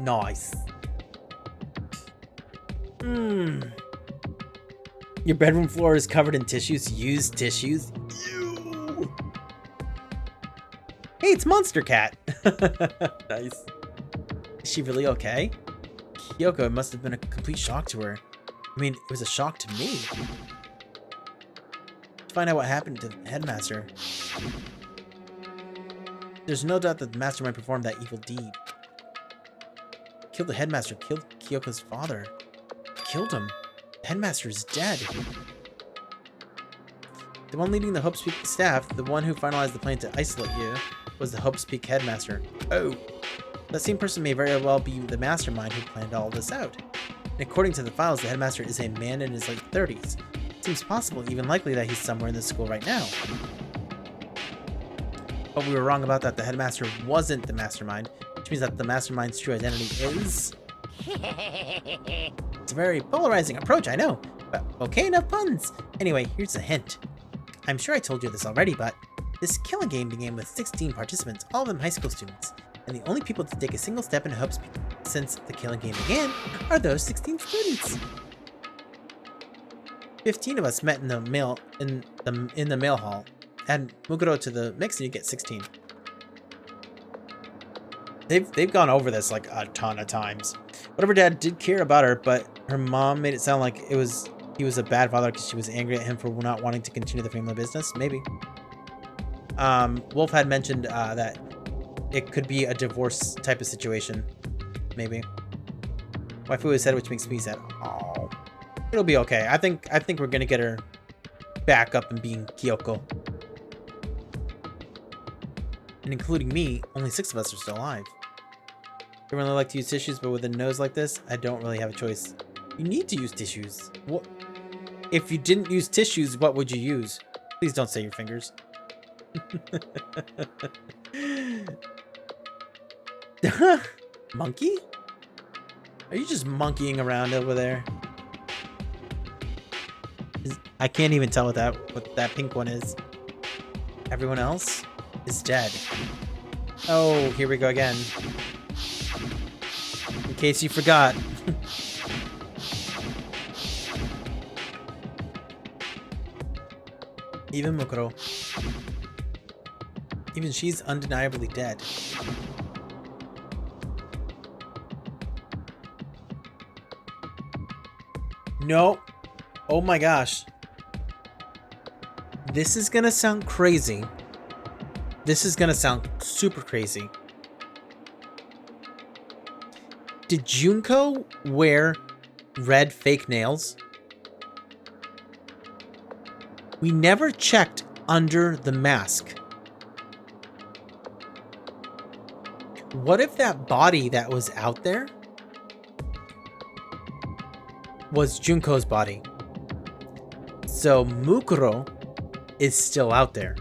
Nice. Your bedroom floor is covered in tissues. Used tissues. Ew. Hey, it's Monster Cat. Nice. Is she really okay? Kyoko, it must have been a complete shock to her. I mean, it was a shock to me. To find out what happened to the headmaster. There's no doubt that the mastermind performed that evil deed. Killed the headmaster, killed Kyoko's father. Killed him. The headmaster is dead. The one leading the Hope Speak staff, the one who finalized the plan to isolate you, was the Hope Speak headmaster. Oh. That same person may very well be the mastermind who planned all this out. And according to the files, the headmaster is a man in his late 30s. It seems possible, even likely, that he's somewhere in this school right now. But we were wrong about that. The headmaster wasn't the mastermind, which means that the mastermind's true identity is... It's a very polarizing approach, I know, but okay, enough puns. Anyway, here's a hint. I'm sure I told you this already, but this killing game began with 16 participants, all of them high school students. And the only people to take a single step in Hope Speak since the killing game began are those 16 students. 15 of us met in the mail hall. Add Mukuro to the mix and you get 16. They've gone over this like a ton of times. Whatever dad did care about her, but her mom made it sound like he was a bad father because she was angry at him for not wanting to continue the family business. Maybe. Wolf had mentioned that it could be a divorce type of situation. Maybe. Waifu has said, which makes me sad. Oh, it'll be okay. I think we're gonna get her back up and being Kyoko. And including me, only 6 of us are still alive. I really like to use tissues, but with a nose like this, I don't really have a choice. You need to use tissues. What? If you didn't use tissues, what would you use? Please don't say your fingers. Monkey? Are you just monkeying around over there? I can't even tell what that pink one is. Everyone else is dead. Oh, here we go again. In case you forgot. Even Mukuro. Even she's undeniably dead. No. Oh my gosh. This is gonna sound crazy. This is gonna sound super crazy. Did Junko wear red fake nails? We never checked under the mask. What if that body that was out there was Junko's body? So Mukuro is still out there.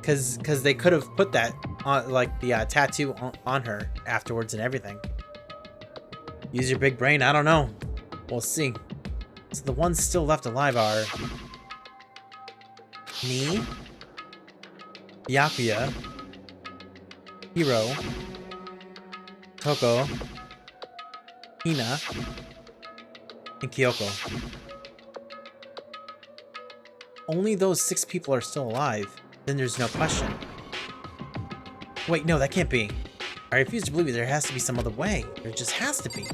Cause they could have put that on, like the tattoo on her afterwards and everything. Use your big brain. I don't know. We'll see. So the ones still left alive are me, Byakuya, Hiro, Toko, Hina, and Kyoko. Only those 6 people are still alive. Then there's no question. Wait, no, that can't be. I refuse to believe it. There has to be some other way. There just has to be.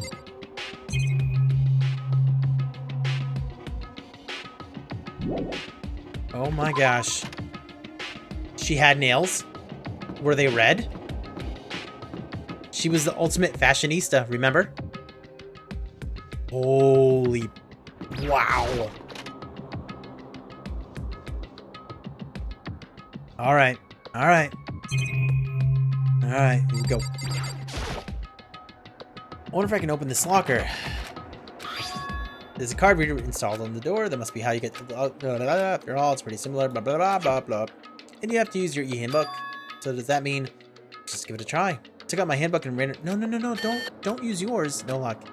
Oh my gosh. She had nails? Were they red? She was the ultimate fashionista, remember? Holy... Wow. Alright. Alright. Alright, here we go. I wonder if I can open this locker. There's a card reader installed on the door. That must be how you get to after all, it's pretty similar. Blah, blah, blah, blah, blah. And you have to use your e-handbook. So does that mean... Just give it a try. Took out my handbook and ran it. No. Don't use yours. No lock.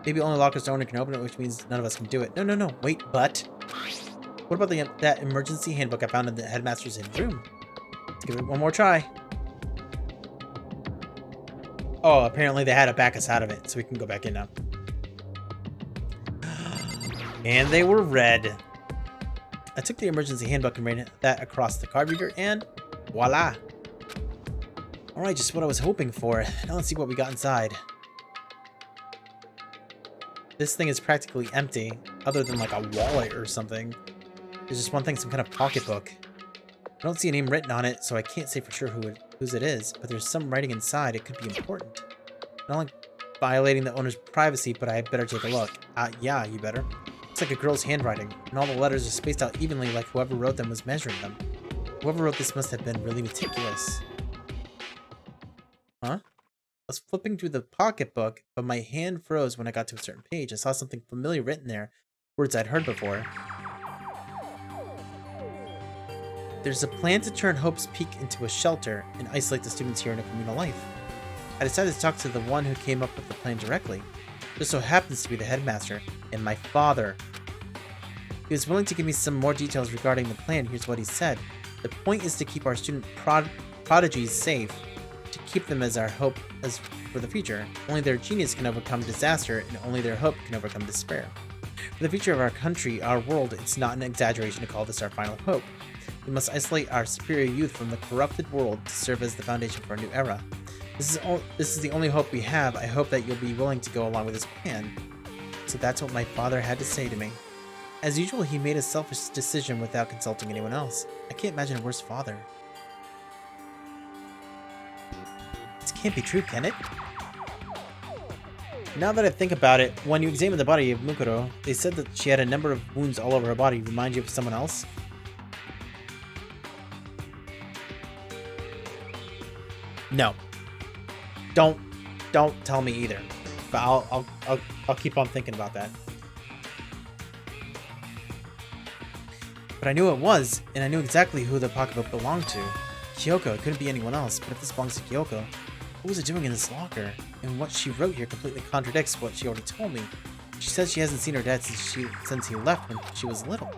Maybe only locker's owner can open it, which means none of us can do it. No. Wait, but... What about that emergency handbook I found in the headmaster's hidden room? Let's give it one more try. Oh, apparently they had to back us out of it, so we can go back in now. And they were red. I took the emergency handbook and ran that across the card reader, and voila. Alright, just what I was hoping for. Now let's see what we got inside. This thing is practically empty, other than like a wallet or something. There's just one thing, some kind of pocketbook. I don't see a name written on it, so I can't say for sure whose it is, but there's some writing inside. It could be important. I don't like violating the owner's privacy, but I better take a look. Yeah, you better. It's like a girl's handwriting, and all the letters are spaced out evenly like whoever wrote them was measuring them. Whoever wrote this must have been really meticulous. Huh? I was flipping through the pocketbook, but my hand froze when I got to a certain page. I saw something familiar written there, words I'd heard before. There's a plan to turn Hope's Peak into a shelter and isolate the students here in a communal life. I decided to talk to the one who came up with the plan directly. This so happens to be the headmaster, and my father. He was willing to give me some more details regarding the plan. Here's what he said. The point is to keep our student prodigies safe, to keep them as our hope as for the future. Only their genius can overcome disaster, and only their hope can overcome despair. For the future of our country, our world, it's not an exaggeration to call this our final hope. We must isolate our superior youth from the corrupted world to serve as the foundation for a new era. This is the only hope we have. I hope that you'll be willing to go along with this plan. So that's what my father had to say to me. As usual, he made a selfish decision without consulting anyone else. I can't imagine a worse father. This can't be true, can it? Now that I think about it, when you examine the body of Mukuro, they said that she had a number of wounds all over her body. Remind you of someone else? No. Don't tell me either. But I'll keep on thinking about that. But I knew it was, and I knew exactly who the pocketbook belonged to. Kyoko. It couldn't be anyone else, but if this belongs to Kyoko, what was it doing in this locker? And what she wrote here completely contradicts what she already told me. She says she hasn't seen her dad since he left when she was little.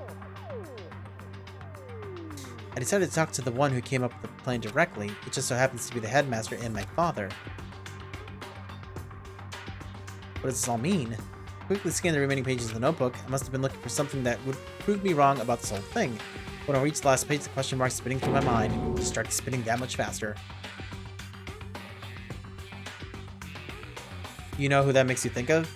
I decided to talk to the one who came up with the plan directly. It just so happens to be the headmaster and my father. What does this all mean? I quickly scanned the remaining pages of the notebook. I must have been looking for something that would prove me wrong about this whole thing. When I reached the last page, the question mark spinning through my mind just started spinning that much faster. You know who that makes you think of?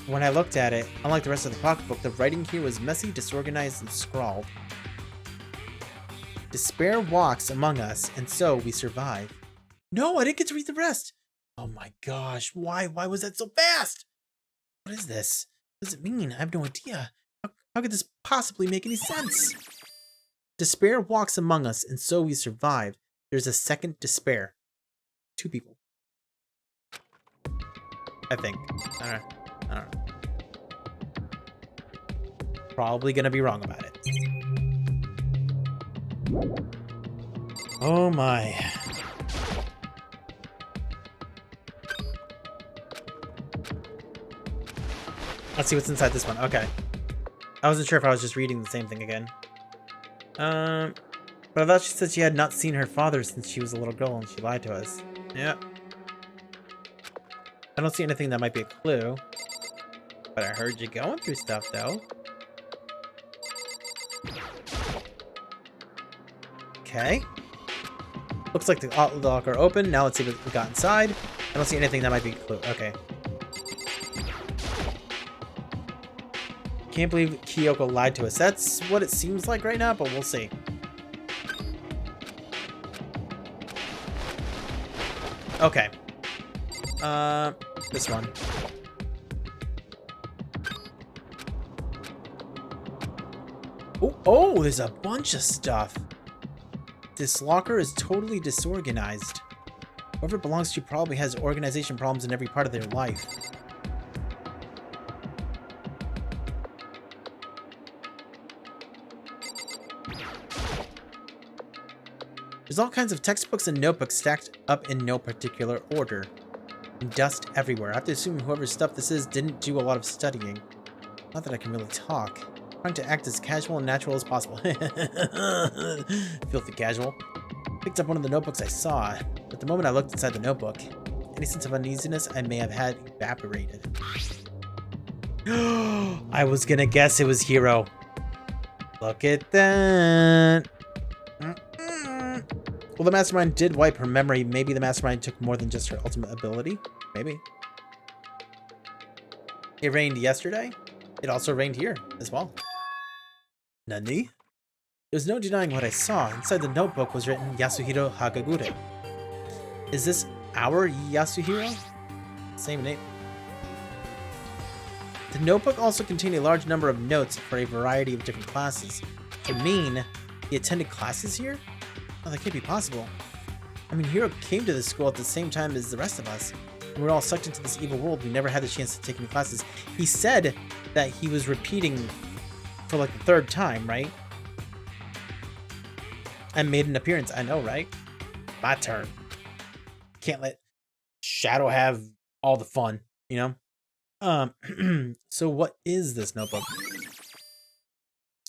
When I looked at it, unlike the rest of the pocketbook, the writing here was messy, disorganized, and scrawled. Despair walks among us, and so we survive. No, I didn't get to read the rest! Oh my gosh, why was that so fast? What is this? What does it mean? I have no idea. How could this possibly make any sense? Despair walks among us, and so we survive. There's a second despair. 2 people. I think. I don't know. Probably gonna be wrong about it. Oh my. Let's see what's inside this one. Okay. I wasn't sure if I was just reading the same thing again. But I thought she said she had not seen her father since she was a little girl and she lied to us. Yeah. I don't see anything that might be a clue. But I heard you going through stuff, though. Okay. Looks like the locker open. Now let's see what we got inside. I don't see anything that might be a clue. Okay. Can't believe Kyoko lied to us. That's what it seems like right now, but we'll see. Okay. This one. Oh, there's a bunch of stuff. This locker is totally disorganized. Whoever it belongs to probably has organization problems in every part of their life. There's all kinds of textbooks and notebooks stacked up in no particular order. And dust everywhere. I have to assume whoever's stuff this is didn't do a lot of studying. Not that I can really talk. Trying to act as casual and natural as possible. Filthy casual. Picked up one of the notebooks I saw, but the moment I looked inside the notebook, any sense of uneasiness I may have had evaporated. I was gonna guess it was Hero. Look at that. Well, the mastermind did wipe her memory. Maybe the mastermind took more than just her ultimate ability. Maybe. It rained yesterday. It also rained here as well. Nani? There's no denying what I saw. Inside the notebook was written Yasuhiro Hagagure. Is this our Yasuhiro? Same name. The notebook also contained a large number of notes for a variety of different classes. To mean he attended classes here? Oh, that can't be possible. I mean, Hiro came to this school at the same time as the rest of us. And we're all sucked into this evil world. We never had the chance to take any classes. He said that he was repeating for like the third time, right? And made an appearance. I know, right? My turn. Can't let Shadow have all the fun, you know? So what is this notebook?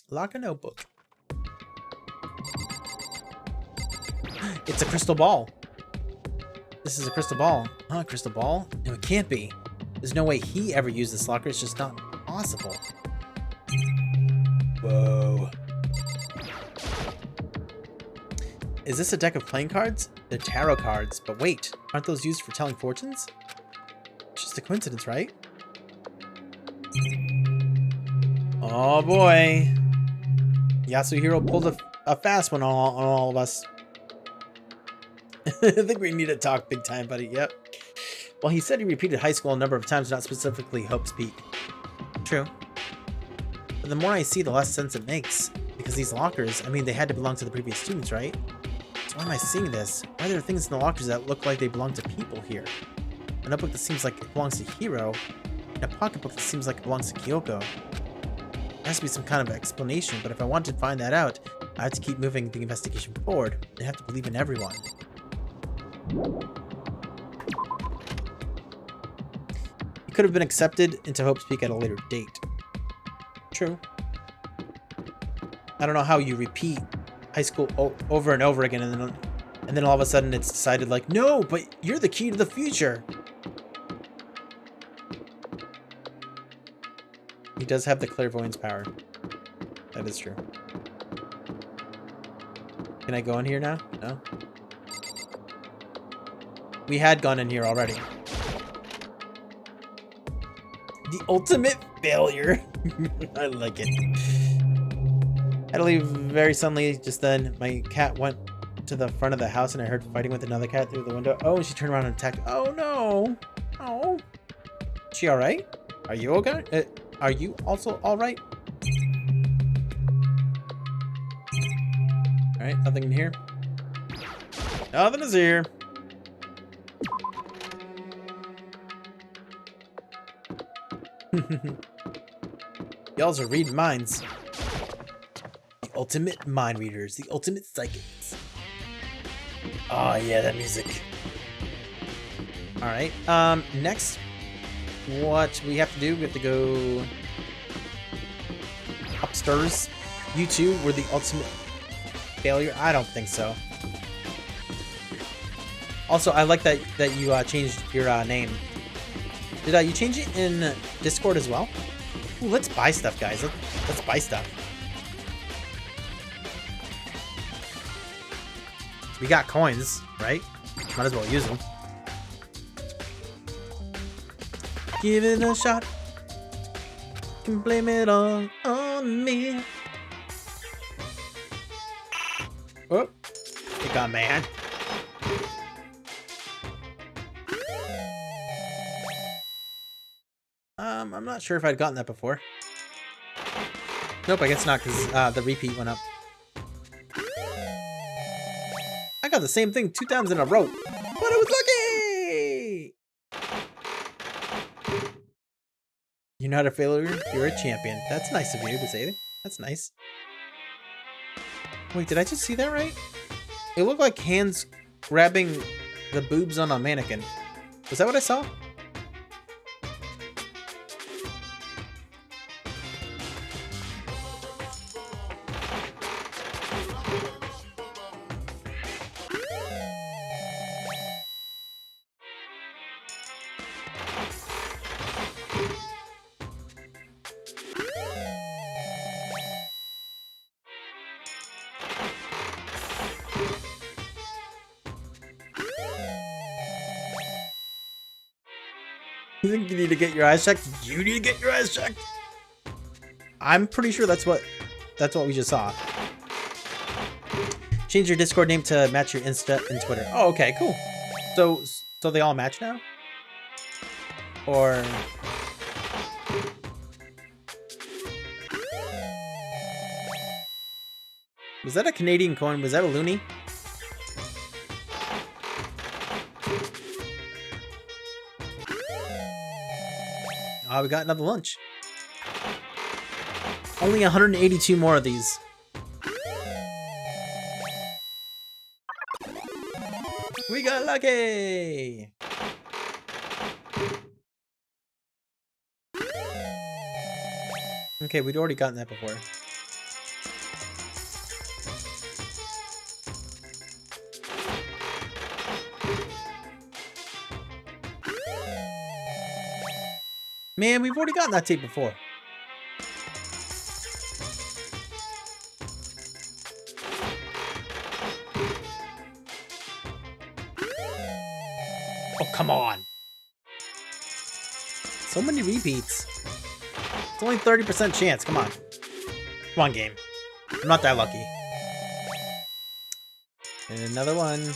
Lock a notebook. It's a crystal ball. This is a crystal ball. Huh, crystal ball? No, it can't be. There's no way he ever used this locker. It's just not possible. Whoa. Is this a deck of playing cards? They're tarot cards. But wait, aren't those used for telling fortunes? It's just a coincidence, right? Oh boy. Yasuhiro pulled a fast one on all of us. I think we need to talk big time, buddy. Yep. Well, he said he repeated high school a number of times, not specifically Hope's Peak. True. But the more I see, the less sense it makes. Because these lockers, I mean, they had to belong to the previous students, right? So why am I seeing this? Why are there things in the lockers that look like they belong to people here? A notebook that seems like it belongs to Hiro, and a pocketbook that seems like it belongs to Kyoko. There has to be some kind of explanation, but if I want to find that out, I have to keep moving the investigation forward. I have to believe in everyone. He could have been accepted into Hope's Peak at a later date. True. I don't know how you repeat high school over and over again, and then all of a sudden it's decided like, no, but you're the key to the future. He does have the clairvoyance power. That is true. Can I go in here now? No? We had gone in here already. The ultimate failure. I like it. I had to leave very suddenly just then. My cat went to the front of the house and I heard fighting with another cat through the window. Oh, and she turned around and attacked. Oh no. Oh. Is she alright? Are you okay? Are you also alright? Alright, nothing in here. Nothing is here. Y'all are reading minds. The ultimate mind readers. The ultimate psychics. Oh yeah, that music. Alright, next. What we have to do, we have to go upstairs. You two were the ultimate failure? I don't think so. Also, I like that you changed your name. Did you change it in Discord as well? Ooh, let's buy stuff, guys. Let's buy stuff. We got coins, right? Might as well use them. Give it a shot. Can blame it all on me. Oh, you got man. I'm not sure if I'd gotten that before. Nope, I guess not, because the repeat went up. I got the same thing 2 times in a row, but I was lucky! You're not a failure, you're a champion. That's nice of you to say. That's nice. Wait, did I just see that right? It looked like hands grabbing the boobs on a mannequin. Was that what I saw? think you need to get your eyes checked? You need to get your eyes checked. I'm pretty sure that's what we just saw. Change your Discord name to match your Insta and Twitter. Oh, okay, cool. So they all match now? Or was that a Canadian coin? Was that a loonie? Oh, we got another lunch. Only 182 more of these. We got lucky! Okay, we'd already gotten that before. Man, we've already gotten that tape before. Oh, come on. So many repeats. It's only 30% chance. Come on. Come on, game. I'm not that lucky. And another one.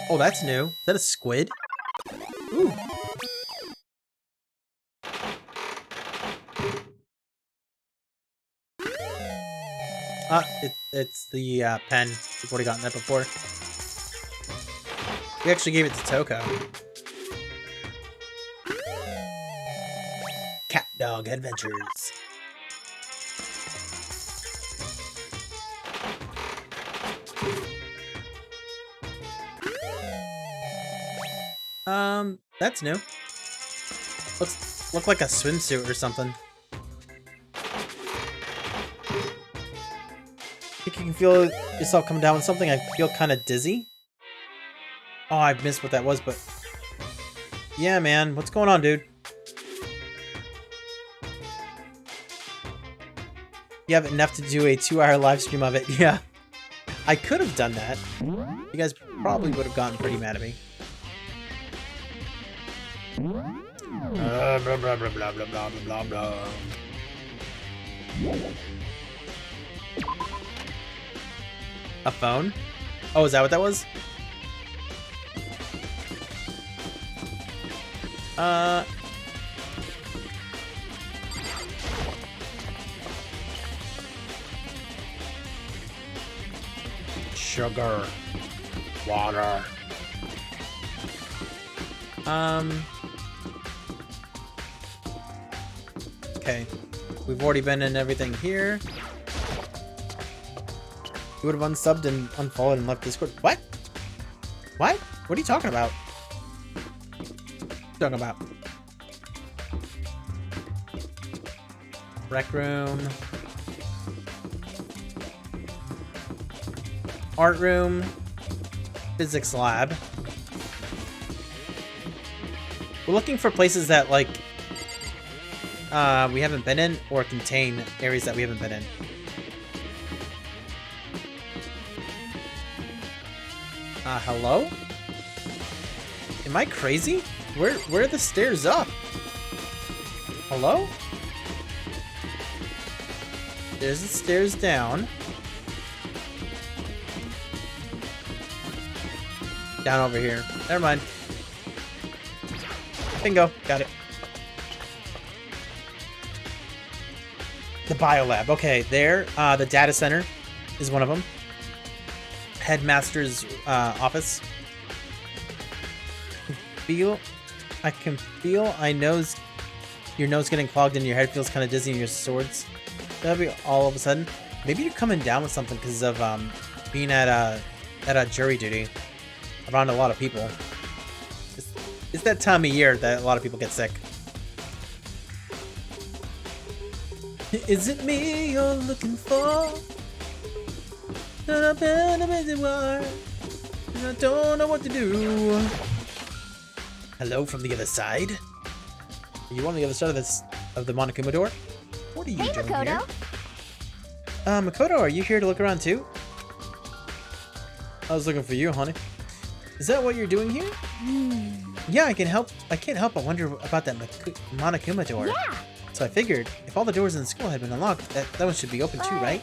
Oh, that's new. Is that a squid? Ooh. It's the pen. We've already gotten that before. We actually gave it to Toko. Cat Dog Adventures. That's new. Look like a swimsuit or something. Think you can feel yourself coming down with something? I feel kind of dizzy. Oh, I missed what that was, but yeah, man, what's going on, dude? You have enough to do a 2-hour live stream of it. Yeah, I could have done that. You guys probably would have gotten pretty mad at me. Blah, blah, blah, blah, blah, blah, blah, blah. A phone? Oh, is that what that was? Sugar. Water. Okay. We've already been in everything here. You would have unsubbed and unfollowed and left Discord. What? What? What are you talking about? What are you talking about? Rec room. Art room. Physics lab. We're looking for places that, like, we haven't been in or contain areas that we haven't been in. Hello? Am I crazy? Where are the stairs up? Hello? There's the stairs down. Down over here. Never mind. Bingo. Got it. The biolab. Okay, there. The data center is one of them. Headmaster's office. I can feel your nose getting clogged and your head feels kind of dizzy and your swords. That'll be all of a sudden. Maybe you're coming down with something because of being at a jury duty around a lot of people. It's that time of year that a lot of people get sick. Is it me you're looking for? I've been a busy one, and I don't know what to do. Hello from the other side? Are you on the other side of the Monokuma door? What are you doing Makoto. here? Makoto, are you here to look around too? I was looking for you, honey. Is that what you're doing here? Yeah, I can't help but wonder about that Monokuma door. Yeah. So I figured, if all the doors in the school had been unlocked, that one should be open too, right?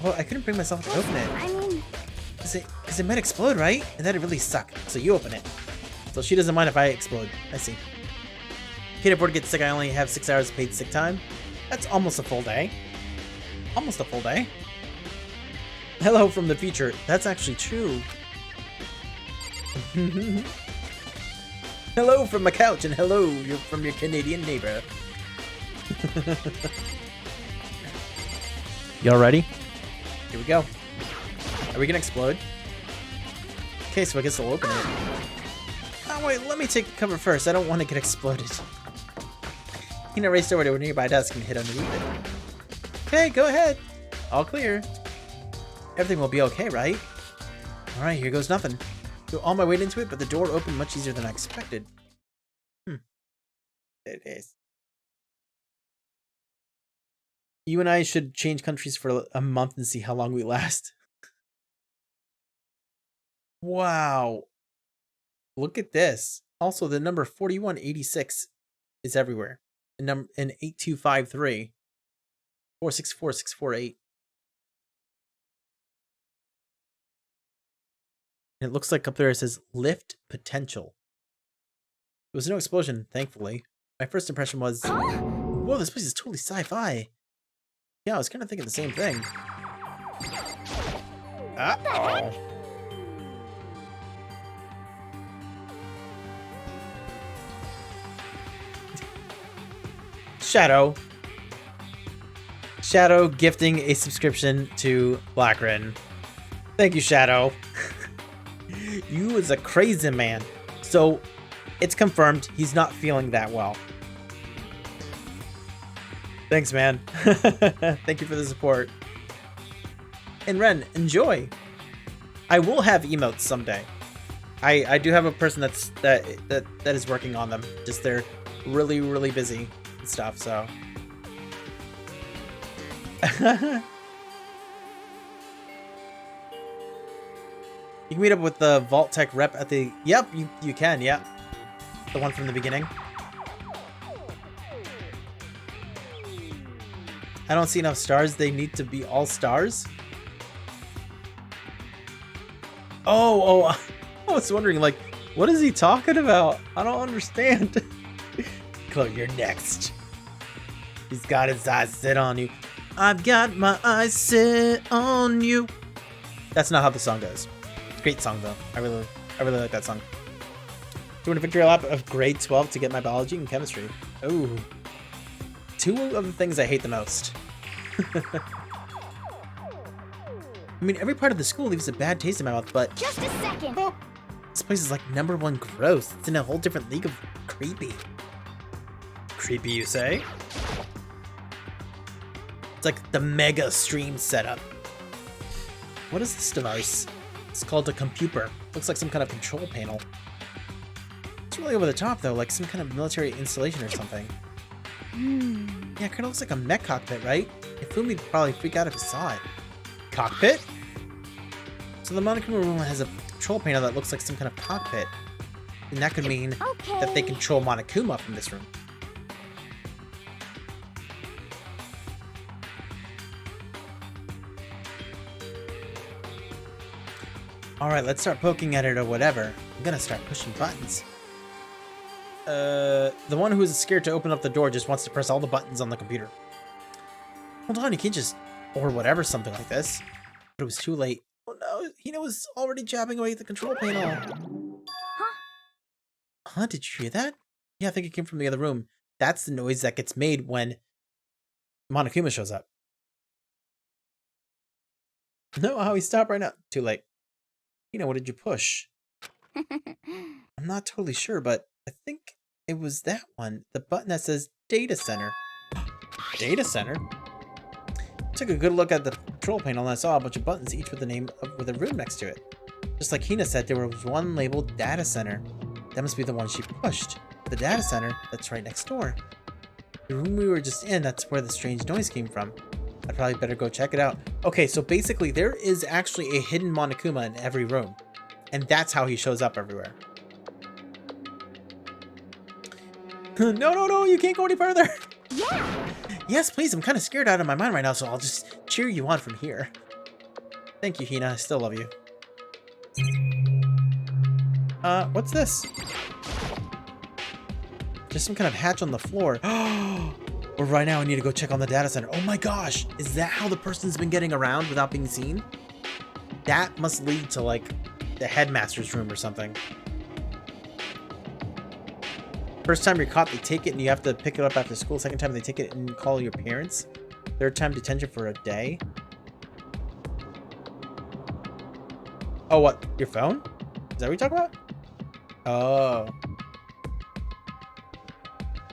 Well, I couldn't bring myself to open it. I mean... Because it might explode, right? And that'd really suck. So you open it. So she doesn't mind if I explode. I see. Can't afford to get sick. I only have 6 hours paid sick time. That's almost a full day. Almost a full day. Hello from the future. That's actually true. Hello from my couch and hello from your Canadian neighbor. Y'all ready? Here we go. Are we gonna explode? Okay, so I guess I'll open it. Oh wait, let me take cover first. I don't want to get exploded. Hina raced over to a nearby desk and hid underneath it. Okay, go ahead. All clear. Everything will be okay, right? Alright, here goes nothing. Threw all my weight into it, but the door opened much easier than I expected. It is. You and I should change countries for a month and see how long we last. Wow. Look at this. Also, the number 4186 is everywhere. And 8253. 464648. And it looks like up there it says lift potential. There was no explosion, thankfully. My first impression was, whoa, this place is totally sci-fi. Yeah, I was kind of thinking the same thing. Uh-oh. Shadow. Shadow gifting a subscription to Blackrin. Thank you, Shadow. You is a crazy man. So, it's confirmed he's not feeling that well. Thanks, man. Thank you for the support. And Ren, enjoy. I will have emotes someday. I do have a person that is working on them. Just they're really busy and stuff, so. You can meet up with the Vault Tech rep at the... Yep, you can, yeah. The one from the beginning. I don't see enough stars. They need to be all stars. Oh, I was wondering, like, what is he talking about? I don't understand. Chloe, you're next. He's got his eyes set on you. I've got my eyes set on you. That's not how the song goes. Great song though. I really like that song. Doing a victory lap of grade 12 to get my biology and chemistry. Oh. Two of the things I hate the most. I mean, every part of the school leaves a bad taste in my mouth, but... Just a second! Oh, this place is like #1 gross. It's in a whole different league of creepy. Creepy, you say? It's like the mega stream setup. What is this device? It's called a computer. Looks like some kind of control panel. It's really over the top though, like some kind of military installation or something. Yeah, it kind of looks like a mech cockpit, right? If Fumi would probably freak out if he saw it. Cockpit? So the Monokuma room has a control panel that looks like some kind of cockpit. And that could mean that they control Monokuma from this room. Alright, let's start poking at it or whatever. I'm gonna start pushing buttons. The one who's scared to open up the door just wants to press all the buttons on the computer. Hold on, you can't just... Or whatever, something like this. But it was too late. Oh no, Hina was already jabbing away at the control panel. Huh, did you hear that? Yeah, I think it came from the other room. That's the noise that gets made when Monokuma shows up. No, how he stopped right now. Too late. Hina, what did you push? I'm not totally sure, but I think it was that one. The button that says Data Center. Data Center? Took a good look at the control panel and I saw a bunch of buttons, each with the name with a room next to it. Just like Hina said, there was one labeled Data Center. That must be the one she pushed. The Data Center, that's right next door. The room we were just in, that's where the strange noise came from. I I'd probably better go check it out. Okay, so basically there is actually a hidden Monokuma in every room. And that's how he shows up everywhere. No, you can't go any further. Yeah. Yes, please, I'm kind of scared out of my mind right now, so I'll just cheer you on from here. Thank you, Hina. I still love you. What's this? Just some kind of hatch on the floor. Or right now I need to go check on the data center. Oh my gosh, is that how the person's been getting around without being seen? That must lead to like the headmaster's room or something. First time you're caught, they take it and you have to pick it up after school. Second time they take it and call your parents. Third time detention for a day. Oh, what? Your phone? Is that what you're talking about? Oh.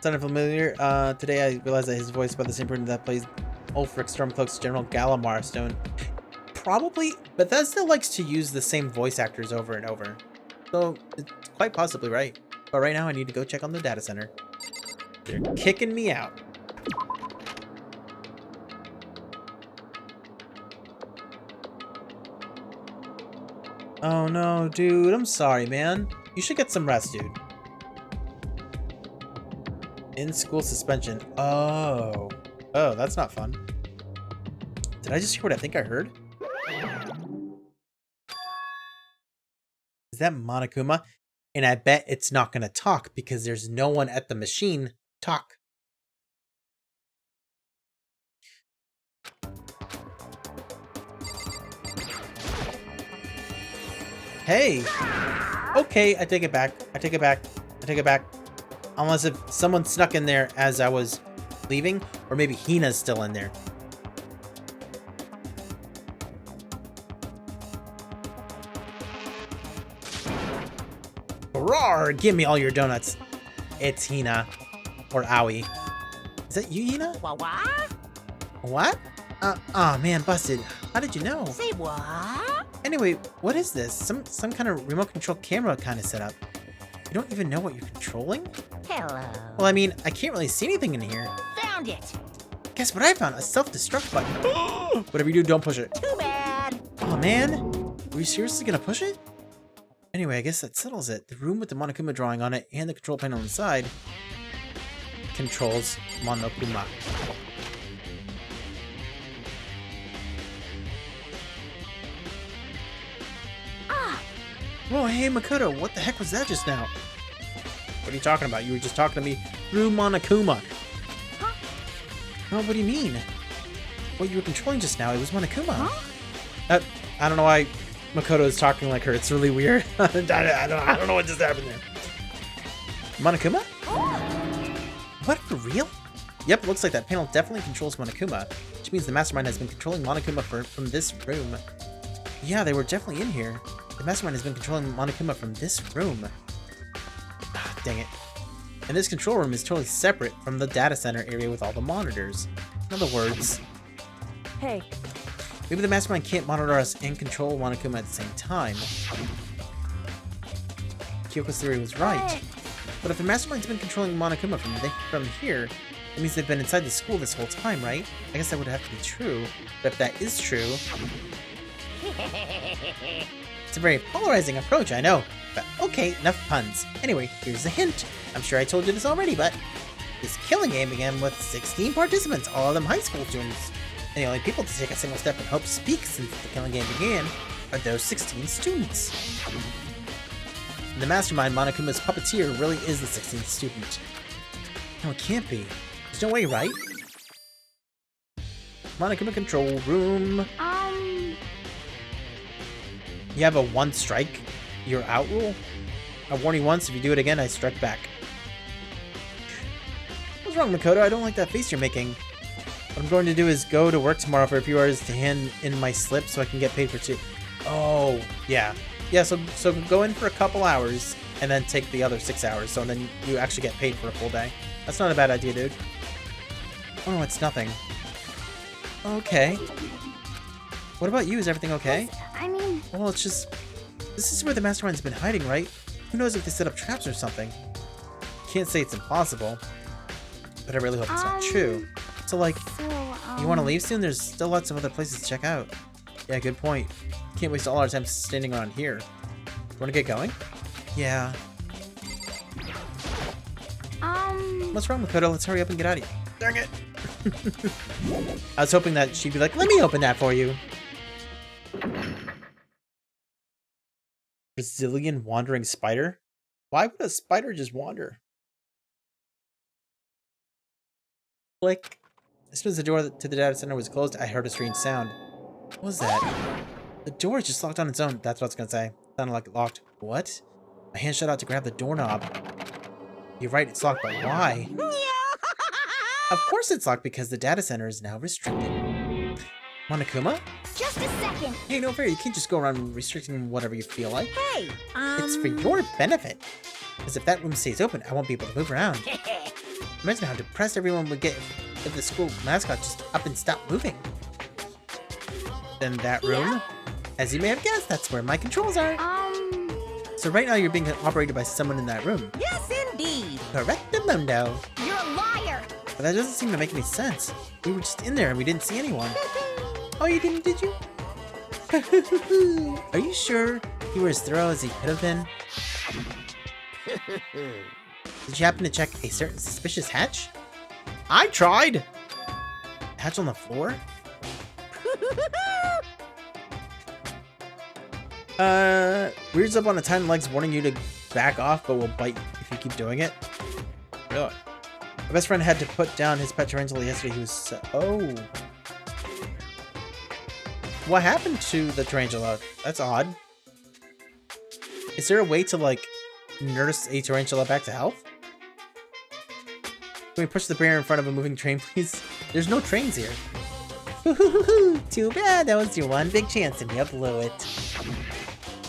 Sounded familiar. Today I realized that his voice by the same person that plays Ulfric Stormcloak's General Gallimar Stone. Probably, but Bethesda likes to use the same voice actors over and over. So, it's quite possibly right. But right now I need to go check on the data center. They're kicking me out. Oh no, dude, I'm sorry, man. You should get some rest, dude. In-school suspension. Oh, that's not fun. Did I just hear what I think I heard? Is that Monokuma? And I bet it's not going to talk because there's no one at the machine talk. Hey! Okay, I take it back. I take it back. I take it back. Unless if someone snuck in there as I was leaving, or maybe Hina's still in there. Roar! Give me all your donuts. It's Hina. Or Aoi. Is that you, Hina? What? What? Oh man, busted. How did you know? Say what? Anyway, what is this? Some kind of remote control camera kind of setup. You don't even know what you're controlling? Hello. Well, I mean, I can't really see anything in here. Found it. Guess what I found? A self-destruct button. Whatever you do, don't push it. Too bad. Oh man, were you seriously gonna push it? Anyway, I guess that settles it. The room with the Monokuma drawing on it and the control panel inside controls Monokuma. Whoa, hey Makoto, what the heck was that just now? What are you talking about? You were just talking to me through Monokuma. Huh? Oh, what do you mean? What you were controlling just now, it was Monokuma. Huh? I don't know why Makoto is talking like her. It's really weird. I don't know what just happened there. Monokuma? What, for real? Yep, looks like that panel definitely controls Monokuma, which means the mastermind has been controlling Monokuma from this room. Yeah, they were definitely in here. The mastermind has been controlling Monokuma from this room. Ah, dang it. And this control room is totally separate from the data center area with all the monitors. In other words, Hey. maybe the mastermind can't monitor us and control Monokuma at the same time. Kyoko's theory was right. But if the mastermind's been controlling Monokuma from here, it means they've been inside the school this whole time, right? I guess that would have to be true. But if that is true... It's a very polarizing approach, I know. But okay, enough puns. Anyway, here's a hint. I'm sure I told you this already, but... this killing game began with 16 participants, all of them high school students. And the only people to take a single step and hope to speak since the killing game began are those 16 students. And the mastermind, Monokuma's puppeteer, really is the 16th student. No, it can't be. There's no way, right? Monokuma control room. You have a one strike, you're out rule? I warn you once, if you do it again, I strike back. What's wrong, Makoto? I don't like that face you're making. What I'm going to do is go to work tomorrow for a few hours to hand in my slip so I can get paid for 2. Oh, yeah. Yeah, so go in for a couple hours and then take the other 6 hours, so then you actually get paid for a full day. That's not a bad idea, dude. Oh, no, it's nothing. Okay. What about you? Is everything okay? Well, it's just... this is where the mastermind's been hiding, right? Who knows if they set up traps or something? Can't say it's impossible, but I really hope it's not true. So, like, So, you want to leave soon? There's still lots of other places to check out. Yeah, good point. Can't waste all our time standing around here. Want to get going? Yeah. What's wrong, Makoto? Let's hurry up and get out of here. Dang it! I was hoping that she'd be like, let me open that for you. Brazilian wandering spider? Why would a spider just wander? Click. As soon as the door to the data center was closed, I heard a strange sound. What was that? The door just locked on its own. That's what I was gonna say. Sounded like it locked. What? My hand shot out to grab the doorknob. You're right, it's locked, but why? Of course it's locked because the data center is now restricted. Monokuma? just a second. Hey, no fair, you can't just go around restricting whatever you feel like. Hey, It's for your benefit. Because if that room stays open, I won't be able to move around. Imagine how depressed everyone would get if the school mascot just up and stopped moving. Then that room, as you may have guessed, that's where my controls are. So right now you're being operated by someone in that room. Yes, indeed. Correctamundo. You're a liar. But that doesn't seem to make any sense. We were just in there and we didn't see anyone. Oh, you didn't, did you? Are you sure you were as thorough as he could have been? Did you happen to check a certain suspicious hatch? I tried! Hatch on the floor? Weirds up on a tiny legs warning you to back off, but will bite if you keep doing it. Really? My best friend had to put down his pet tarantula yesterday. He was oh. What happened to the tarantula? That's odd. Is there a way to, like, nurse a tarantula back to health? Can we push the barrier in front of a moving train, please? There's no trains here. Too bad. That was your one big chance and you blew it.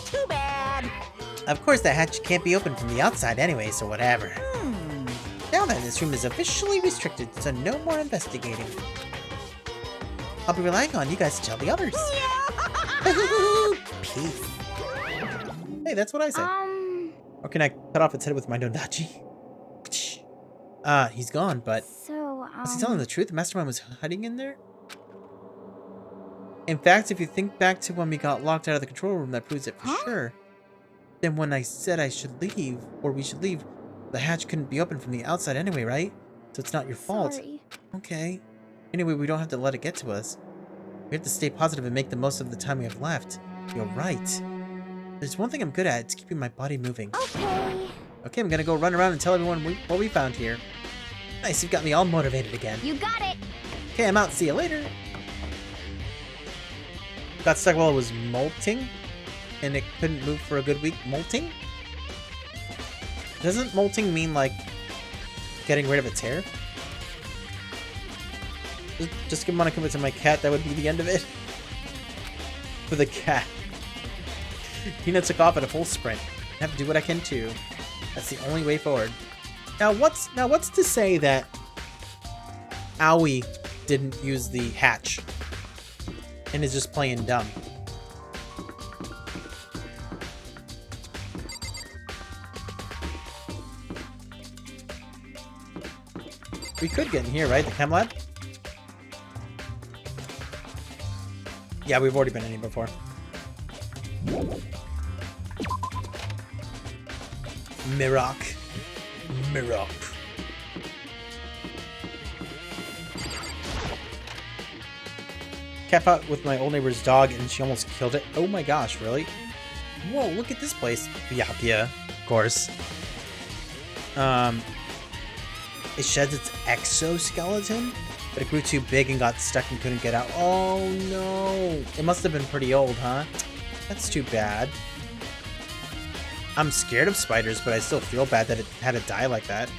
Too bad. Of course, that hatch can't be opened from the outside anyway, so whatever. Now then, this room is officially restricted, so no more investigating. I'll be relying on you guys to tell the others. Peace. Hey, that's what I said. Or can I cut off its head with my Nondachi? He's gone, but... So, Was he telling the truth? The mastermind was hiding in there? In fact, if you think back to when we got locked out of the control room, that proves it for sure. Then when I said I should leave, or we should leave, the hatch couldn't be opened from the outside anyway, right? So it's not your fault. sorry. Okay. Anyway, we don't have to let it get to us. We have to stay positive and make the most of the time we have left. You're right. There's one thing I'm good at, it's keeping my body moving. Okay. Okay, I'm gonna go run around and tell everyone what we found here. Nice, you've got me all motivated again. You got it. Okay, I'm out. See you later. Got stuck while it was molting, and it couldn't move for a good week. Molting? Doesn't molting mean, like, getting rid of its hair? Just give Monokuma to my cat, that would be the end of it. For the cat. Hina took off at a full sprint. I have to do what I can too. That's the only way forward. Now what's to say that Aoi didn't use the hatch and is just playing dumb? We could get in here, right? The chem lab? Yeah, we've already been in here before. Mirok. Mirok. Cat fought with my old neighbor's dog and she almost killed it. Oh my gosh, really? Whoa, look at this place. Yeah, of course. It sheds its exoskeleton, but it grew too big and got stuck and couldn't get out. Oh no! It must have been pretty old, huh? That's too bad. I'm scared of spiders, but I still feel bad that it had to die like that.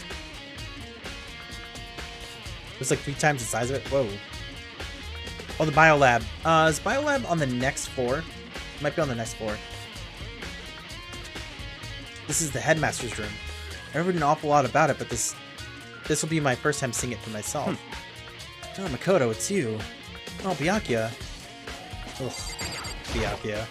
It was like 3 times the size of it. Whoa. Oh, the biolab. Is biolab on the next floor? It might be on the next floor. This is the headmaster's room. I heard an awful lot about it, but this will be my first time seeing it for myself. Oh, Makoto, it's you. Oh, Byakuya. Ugh, Byakuya.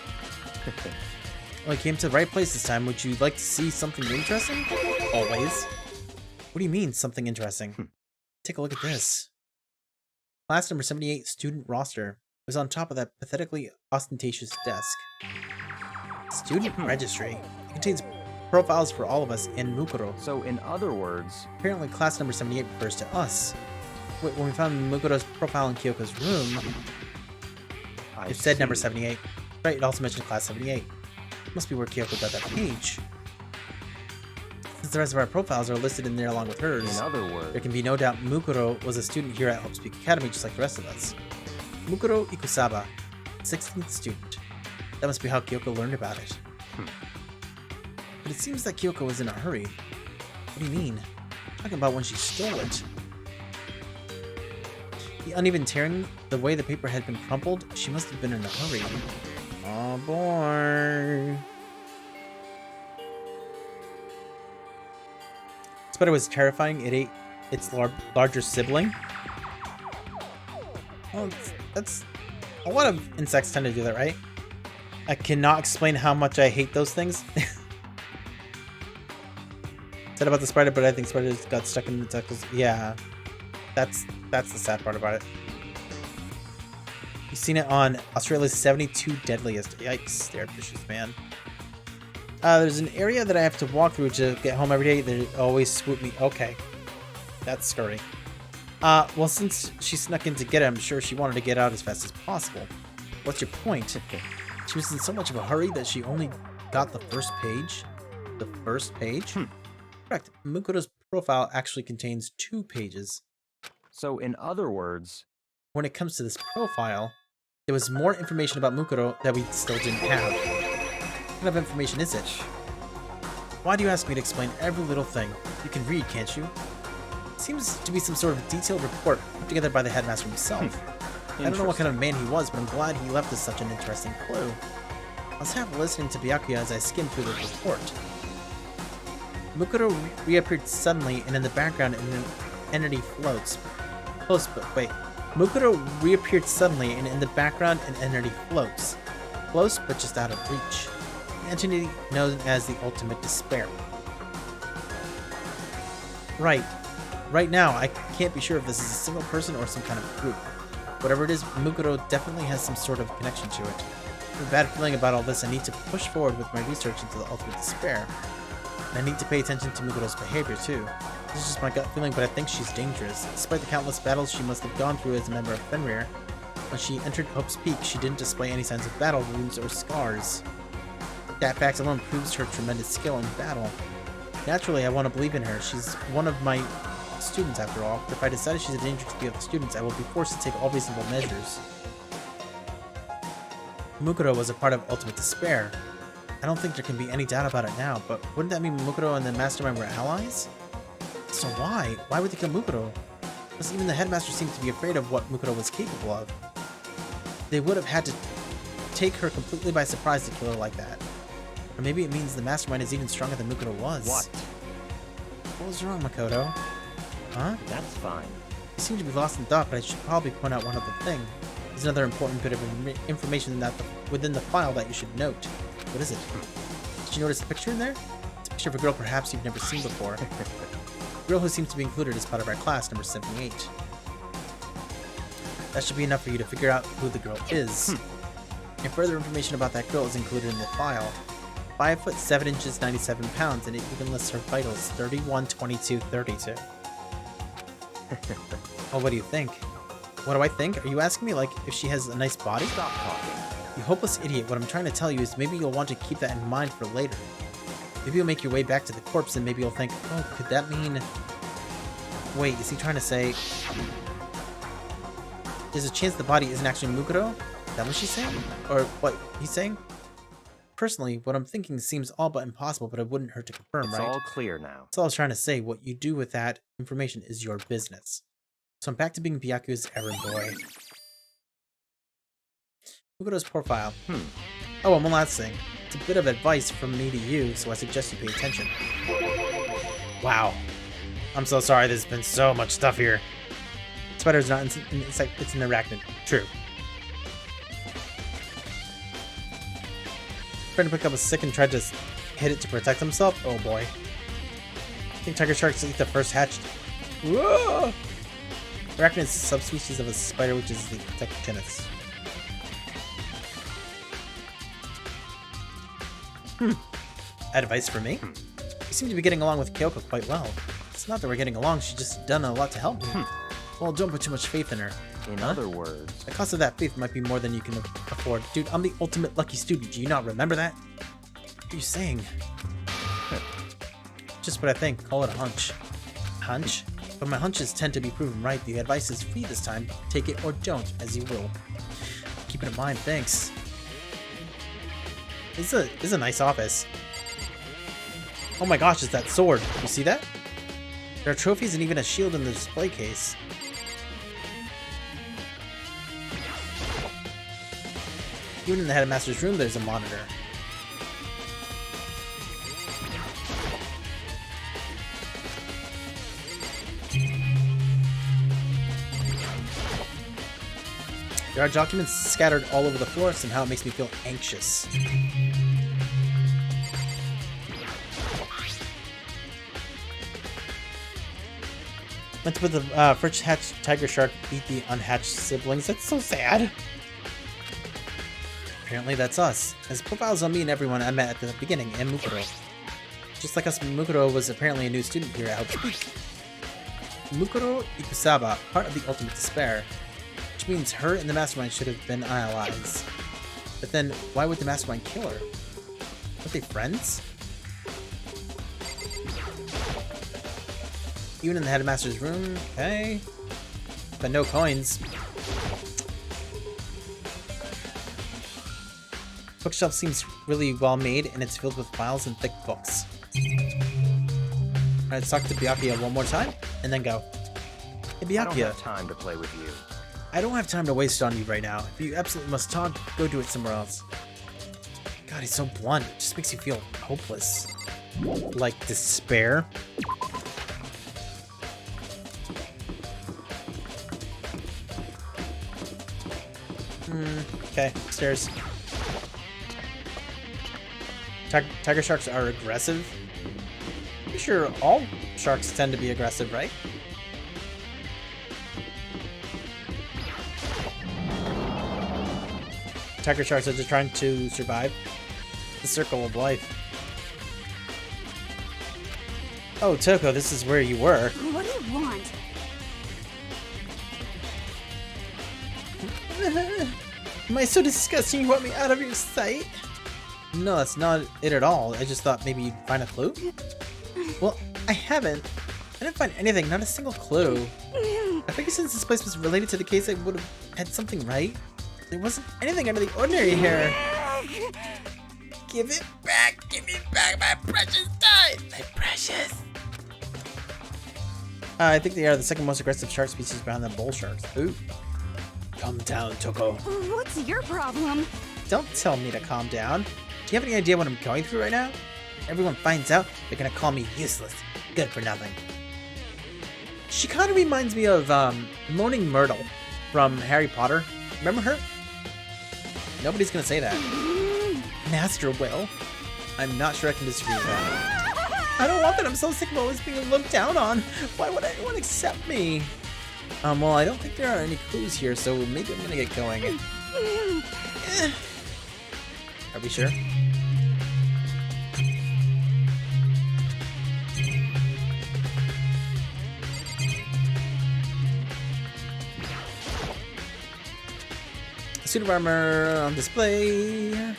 Well, I came to the right place this time. Would you like to see something interesting? Always. What do you mean, something interesting? Take a look at this. class number 78 student roster was on top of that pathetically ostentatious desk. Student registry. It contains profiles for all of us and Mukuro. So in other words, Apparently class number 78 refers to us. When we found Mukuro's profile in Kyoko's room, it said number 78. Right, it also mentioned class 78. Must be where Kyoko got that page. Since the rest of our profiles are listed in there along with hers, in other words, there can be no doubt Mukuro was a student here at Hope Peak Academy just like the rest of us. Mukuro Ikusaba, 16th student. That must be how Kyoko learned about it. But it seems that Kyoko was in a hurry. What do you mean? Talking about when she stole it. The uneven tearing, the way the paper had been crumpled, she must have been in a hurry. Oh boy. Spider was terrifying. It ate its larger sibling. Well, that's a lot of insects tend to do that, right? I cannot explain how much I hate those things. Said about the spider, but I think spiders got stuck in the tentacles. Yeah, that's the sad part about it. You've seen it on Australia's 72 deadliest. Yikes, they're vicious, man. There's an area that I have to walk through to get home every day. They always swoop me. Okay, that's scary. Well, since she snuck in to get it, I'm sure she wanted to get out as fast as possible. What's your point? She was in so much of a hurry that she only got the first page. The first page? Correct. Mukuro's profile actually contains 2 pages. so in other words, When it comes to this profile, there was more information about Mukuro that we still didn't have. What kind of information is it? Why do you ask me to explain every little thing? You can read, can't you? Seems to be some sort of detailed report put together by the headmaster himself. I don't know what kind of man he was, but I'm glad he left us such an interesting clue. I was half listening to Byakuya as I skimmed through the report. Mukuro reappeared suddenly, and in the background an entity floats. Close, but wait. Mukuro reappeared suddenly, and in the background an entity floats. Close, but just out of reach. The entity known as the Ultimate Despair. Right now, I can't be sure if this is a single person or some kind of group. Whatever it is, Mukuro definitely has some sort of connection to it. I have a bad feeling about all this. I need to push forward with my research into the Ultimate Despair. And I need to pay attention to Mukuro's behavior too. This is just my gut feeling, but I think she's dangerous. Despite the countless battles she must have gone through as a member of Fenrir, when she entered Hope's Peak, she didn't display any signs of battle wounds or scars. That fact alone proves her tremendous skill in battle. Naturally, I want to believe in her. She's one of my students after all. If I decided she's a danger to the other students, I will be forced to take all reasonable measures. Mukuro was a part of Ultimate Despair. I don't think there can be any doubt about it now, but wouldn't that mean Mukuro and the Mastermind were allies? So why? Why would they kill Mukuro? Plus, even the headmaster seemed to be afraid of what Mukuro was capable of. They would have had to take her completely by surprise to kill her like that. Or maybe it means the Mastermind is even stronger than Mukuro was. what? What was wrong, Makoto? Huh? That's fine. You seem to be lost in thought, but I should probably point out one other thing. There's another important bit of information within the file that you should note. What is it? Did you notice the picture in there? It's a picture of a girl perhaps you've never seen before. A girl who seems to be included as part of our class, number 78. That should be enough for you to figure out who the girl is. And further information about that girl is included in the file. 5 foot 7 inches, 97 pounds, and it even lists her vitals, 31, 22, 32. Well, what do you think? What do I think? Are you asking me, like, if she has a nice body? Stop talking. You hopeless idiot, what I'm trying to tell you is maybe you'll want to keep that in mind for later. Maybe you'll make your way back to the corpse and maybe you'll think, oh, could that mean... Wait, is he trying to say... There's a chance the body isn't actually Mukuro? Is that what she's saying? Or what he's saying? Personally, what I'm thinking seems all but impossible, but it wouldn't hurt to confirm, It's right? all clear now. That's all I was trying to say. What you do with that information is your business. So I'm back to being Byakuya's errand boy. Mukuro's profile. Oh, and one last thing. It's a bit of advice from me to you, so I suggest you pay attention. Wow. I'm so sorry, there's been so much stuff here. Spider's not an insect, it's an arachnid. True. Friend picked up a stick and tried to hit it to protect himself? Oh boy. I think tiger sharks eat the first hatched. Whoa! Arachnid is a subspecies of a spider, which is the Tectinus. Advice for me? You seem to be getting along with Kyoko quite well. It's not that we're getting along, she's just done a lot to help me. Well, don't put too much faith in her. In other words, The cost of that faith might be more than you can afford. Dude, I'm the ultimate lucky student. Do you not remember that? What are you saying? Just what I think. Call it a hunch. Hunch? But my hunches tend to be proven right. The advice is free this time. Take it or don't, as you will. Keep it in mind. Thanks. This is a nice office. Oh my gosh, it's that sword. You see that? There are trophies and even a shield in the display case. Even in the headmaster's room, there's a monitor. There are documents scattered all over the floor, somehow it makes me feel anxious. Meant to put the first hatched tiger shark beat the unhatched siblings. That's so sad. Apparently that's us. There's profiles on me and everyone I met at the beginning, and Mukuro. Just like us, Mukuro was apparently a new student here at Havoc. Mukuro Ikusaba, part of the Ultimate Despair. Which means her and the Mastermind should have been allies. But then, why would the Mastermind kill her? Weren't they friends? Even in the headmaster's room, okay. But no coins. Bookshelf seems really well made, and it's filled with files and thick books. Alright, let's talk to Byakuya one more time, and then go. Hey, I don't Byakuya. have time to play with you. I don't have time to waste on you right now. If you absolutely must talk, go do it somewhere else. God, he's so blunt. It just makes you feel hopeless. Like despair. Okay, stairs. Tiger sharks are aggressive. Pretty sure all sharks tend to be aggressive, right? Tiger sharks are just trying to survive the circle of life. Oh, Toko, this is where you were. What do you want? Am I so disgusting you want me out of your sight? No, that's not it at all. I just thought maybe you'd find a clue. Well, I haven't. I didn't find anything, not a single clue. I figured since this place was related to the case, I would have had something right. There wasn't anything out of the ordinary here. Give it back! Give me back my precious time! My precious! I think they are the second most aggressive shark species behind the bull sharks. Ooh. Calm down, Toko. What's your problem? Don't tell me to calm down. Do you have any idea what I'm going through right now? Everyone finds out, they're gonna call me useless. Good for nothing. She kind of reminds me of Moaning Myrtle from Harry Potter. Remember her? Nobody's gonna say that. Master will. I'm not sure I can disagree with that. I don't want that. I'm so sick of always being looked down on. Why would anyone accept me? Well, I don't think there are any clues here, so maybe I'm gonna get going. Are we sure? Suit of armor on display.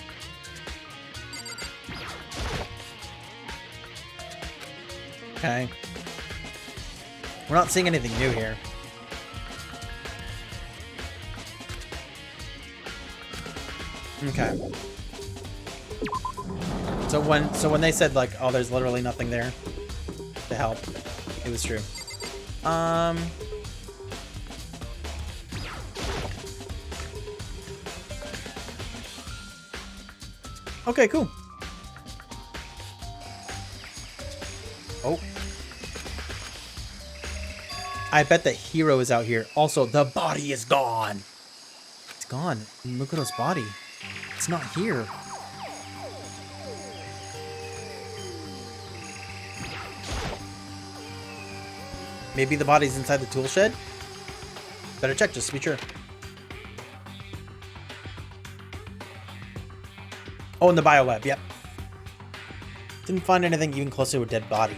Okay. We're not seeing anything new here. Okay. So when they said like, oh, there's literally nothing there to help, it was true. Okay, cool. Oh. I bet the hero is out here. Also, the body is gone. It's gone. Mukuro's body. It's not here. Maybe the body's inside the tool shed? Better check just to be sure. Oh, in the biolab, yep. Didn't find anything even closer to a dead body.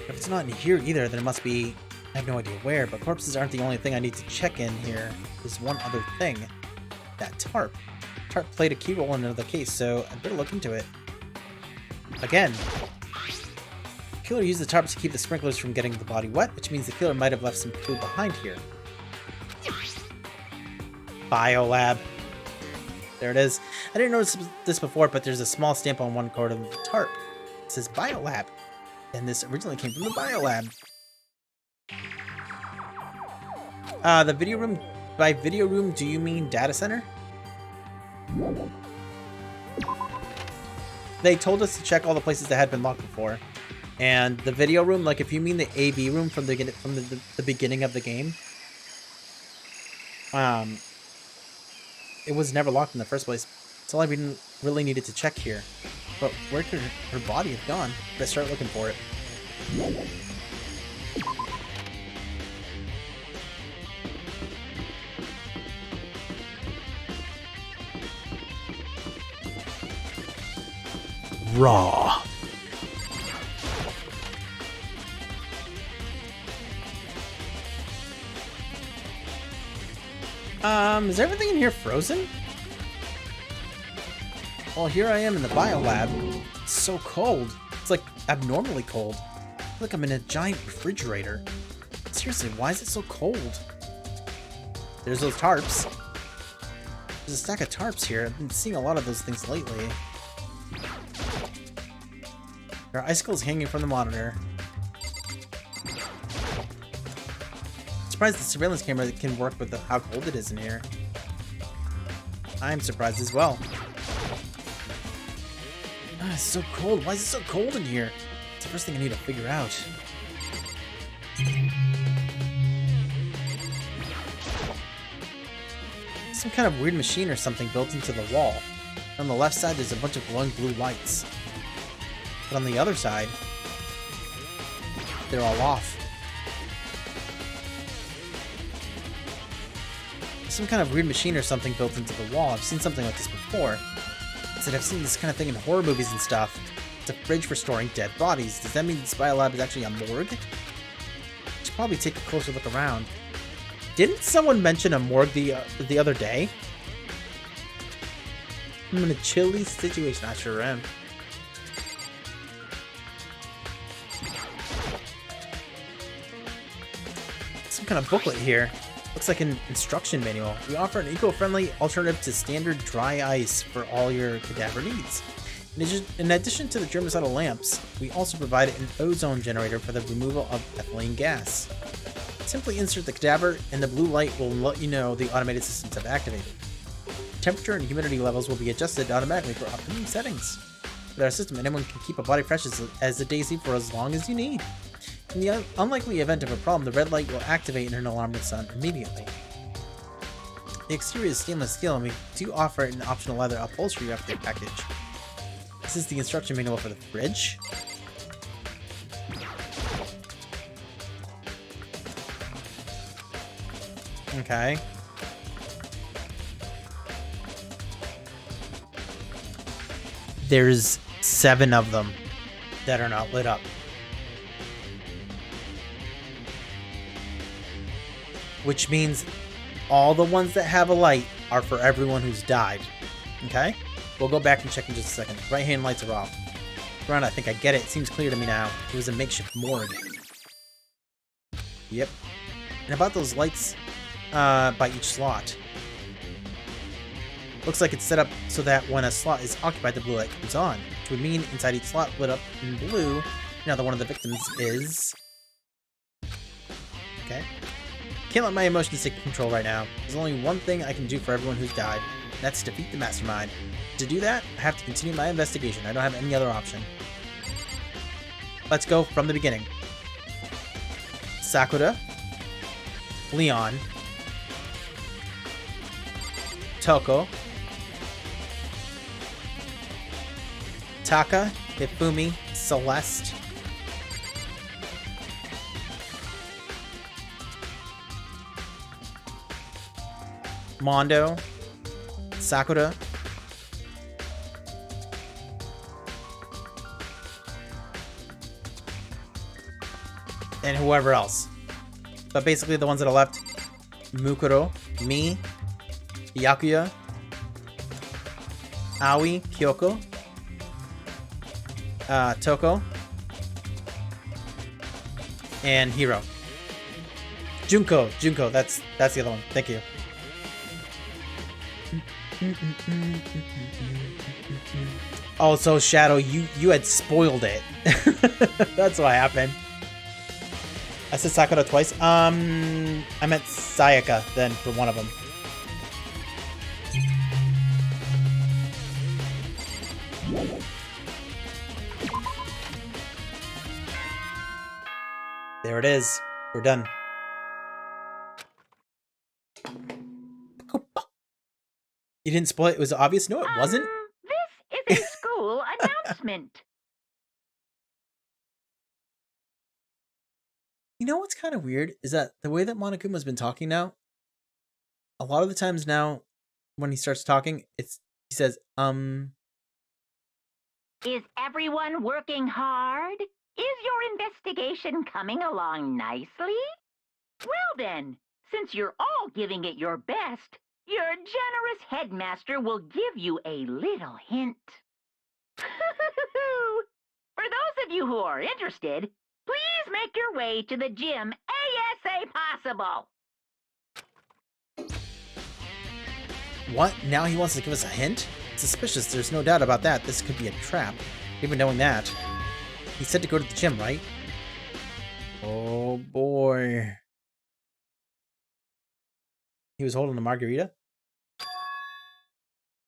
If it's not in here either, then it must be... I have no idea where, but corpses aren't the only thing I need to check in here. There's one other thing. That tarp. Tarp played a key role in another case, so I'd better look into it. Again. The killer used the tarp to keep the sprinklers from getting the body wet, which means the killer might have left some food behind here. Biolab. There it is. I didn't notice this before, but there's a small stamp on one corner of the tarp. It says Biolab. And this originally came from the Biolab. The video room... By video room, do you mean data center? They told us to check all the places that had been locked before. And the video room, like if you mean the AV room from the beginning of the game, it was never locked in the first place. That's all I really needed to check here. But where could her body have gone? Let's start looking for it. Raw. Is everything in here frozen? Well, here I am in the biolab. It's so cold. It's like abnormally cold. I feel like I'm in a giant refrigerator. Seriously, why is it so cold? There's those tarps. There's a stack of tarps here. I've been seeing a lot of those things lately. There are icicles hanging from the monitor. Surprised the surveillance camera can work with how cold it is in here. I'm surprised as well. Ah, it's so cold. Why is it so cold in here? It's the first thing I need to figure out. Some kind of weird machine or something built into the wall. On the left side, there's a bunch of glowing blue lights. But on the other side, they're all off. Some kind of weird machine or something built into the wall. I've seen something like this before. I said I've seen this kind of thing in horror movies and stuff. It's a fridge for storing dead bodies. Does that mean this biolab is actually a morgue? I should probably take a closer look around. Didn't someone mention a morgue the other day? I'm in a chilly situation. I sure am. Some kind of booklet here. Looks like an instruction manual. We offer an eco-friendly alternative to standard dry ice for all your cadaver needs. In addition to the germicidal lamps, we also provide an ozone generator for the removal of ethylene gas. Simply insert the cadaver and the blue light will let you know the automated systems have activated. Temperature and humidity levels will be adjusted automatically for optimum settings. With our system, anyone can keep a body fresh as a daisy for as long as you need. In the unlikely event of a problem, the red light will activate and an alarm will sound immediately. The exterior is stainless steel, and we do offer an optional leather upholstery after the package. This is the instruction manual for the fridge. Okay. There's 7 of them that are not lit up. Which means all the ones that have a light are for everyone who's died. Okay? We'll go back and check in just a second. Right hand lights are off. Run, I think I get it. It seems clear to me now. It was a makeshift morgue. Yep. And about those lights by each slot. Looks like it's set up so that when a slot is occupied, the blue light comes on. Which would mean inside each slot lit up in blue, now that one of the victims is... Okay. Can't let my emotions take control right now. There's only one thing I can do for everyone who's died. And that's defeat the mastermind. To do that, I have to continue my investigation. I don't have any other option. Let's go from the beginning. Sakura. Leon. Toko. Taka. Hifumi. Celeste. Mondo, Sakura. And whoever else. But basically the ones that are left, Mukuro, me, Byakuya, Aoi, Kyoko, Toko, and Hiro. Junko, that's the other one. Thank you. Oh, so Shadow, you had spoiled it. That's what happened. I said Sakura twice. I meant Sayaka then for one of them. There it is. We're done. You didn't spoil it? It was obvious? No, it wasn't. This is a school announcement. You know what's kind of weird is that the way that Monokuma's been talking now, a lot of the times now when he starts talking, he says, Is everyone working hard? Is your investigation coming along nicely? Well then, since you're all giving it your best, your generous headmaster will give you a little hint. For those of you who are interested, please make your way to the gym ASA possible. what? Now he wants to give us a hint? Suspicious, there's no doubt about that. This could be a trap. Even knowing that. He said to go to the gym, right? Oh boy. He was holding a margarita?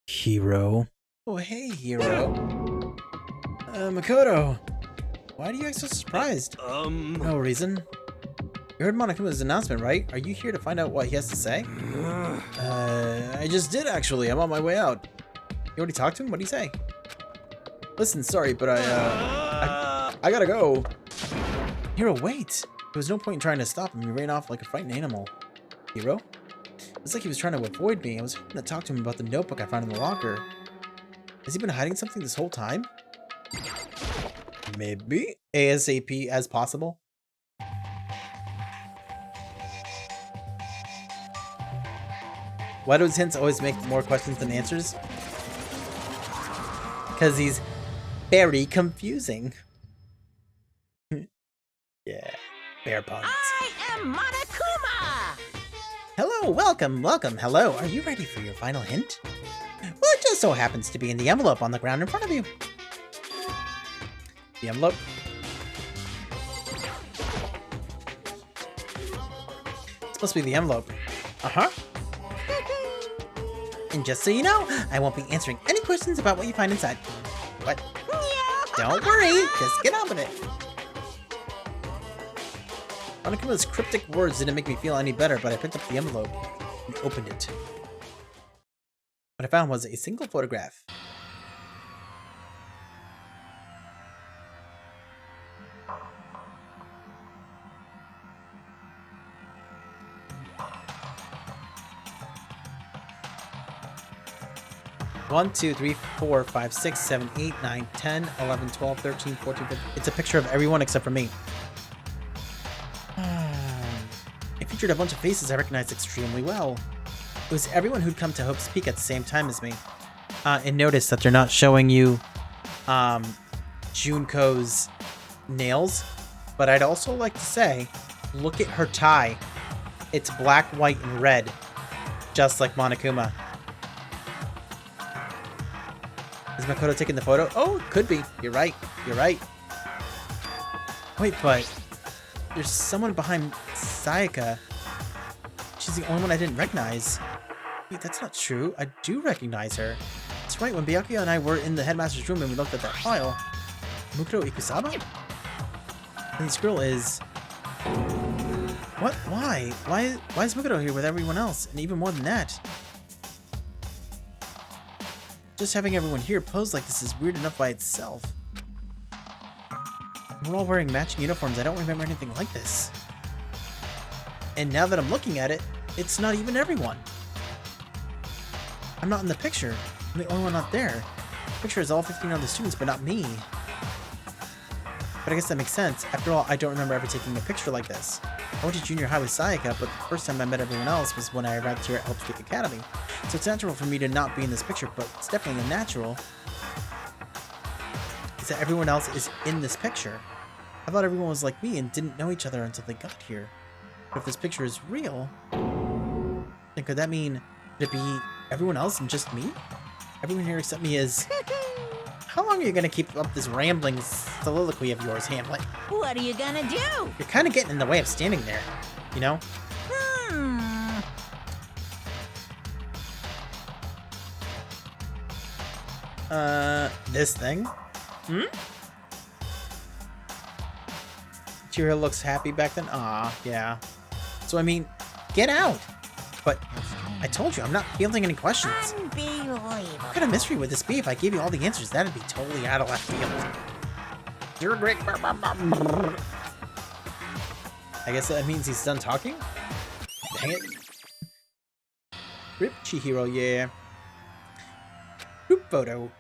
Hero. Oh hey, Hero. Makoto. Why do you act so surprised? No reason. You heard Monokuma's announcement, right? Are you here to find out what he has to say? I just did actually. I'm on my way out. You already talked to him? What'd he say? Listen, sorry, but I gotta go. Hiro, wait. There was no point in trying to stop him. He ran off like a frightened animal. Hiro? It's like he was trying to avoid me. I was hoping to talk to him about the notebook I found in the locker. Has he been hiding something this whole time? Maybe. ASAP as possible. Why do his hints always make more questions than answers? Because he's very confusing. Yeah, bear puns. I am Monokuma! Hello, welcome. Hello, are you ready for your final hint? Well, it just so happens to be in the envelope on the ground in front of you. The envelope? It's supposed to be the envelope. Uh-huh. And just so you know, I won't be answering any questions about what you find inside. What? Don't worry, just get on with it. Monokuma's cryptic words didn't make me feel any better, but I picked up the envelope and opened it. What I found was a single photograph. One, 2, 3, 4, 5, 6, 7, 8, 9, 10, 11, 12, 13, 14, 15. It's a picture of everyone except for me. It featured a bunch of faces I recognized extremely well. It was everyone who'd come to Hope's Peak at the same time as me. And notice that they're not showing you Junko's nails. But I'd also like to say, look at her tie. It's black, white, and red. Just like Monokuma. Is Makoto taking the photo? Oh, it could be. You're right. Wait, but there's someone behind Sayaka. She's the only one I didn't recognize. Wait, that's not true. I do recognize her. That's right, when Byakuya and I were in the headmaster's room and we looked at that file. Mukuro Ikusaba? And this girl is... What? Why? Why is Mukuro here with everyone else? And even more than that. Just having everyone here posed like this is weird enough by itself. We're all wearing matching uniforms. I don't remember anything like this. And now that I'm looking at it, it's not even everyone. I'm not in the picture. I'm the only one not there. The picture is all 15 other students, but not me. But I guess that makes sense. After all, I don't remember ever taking a picture like this. I went to junior high with Sayaka, but the first time I met everyone else was when I arrived here at Hope Street Academy. So it's natural for me to not be in this picture, but it's definitely unnatural is that everyone else is in this picture. I thought everyone was like me and didn't know each other until they got here. But if this picture is real, then could that mean could it be everyone else and just me? Everyone here except me is... How long are you gonna keep up this rambling soliloquy of yours, Hamlet? What are you gonna do? You're kind of getting in the way of standing there, you know? This thing? Chihiro looks happy back then? Aw, yeah. So, I mean, get out! But I told you, I'm not fielding any questions. Unbelievable. What kind of mystery would this be if I gave you all the answers? That'd be totally out of left field. You're great. I guess that means he's done talking? Dang it. Rip Chihiro, yeah. Group photo.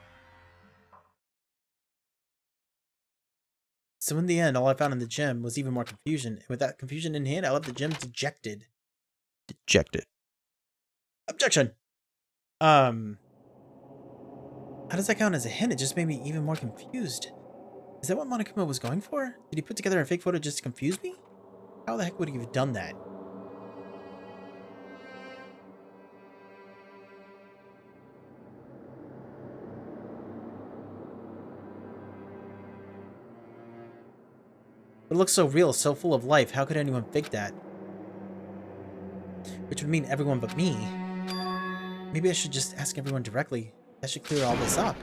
So in the end, all I found in the gym was even more confusion. And with that confusion in hand, I left the gym dejected. Dejected. Objection! How does that count as a hint? It just made me even more confused. Is that what Monokuma was going for? Did he put together a fake photo just to confuse me? How the heck would he have done that? It looks so real, so full of life. How could anyone fake that? Which would mean everyone but me. Maybe I should just ask everyone directly. That should clear all this up.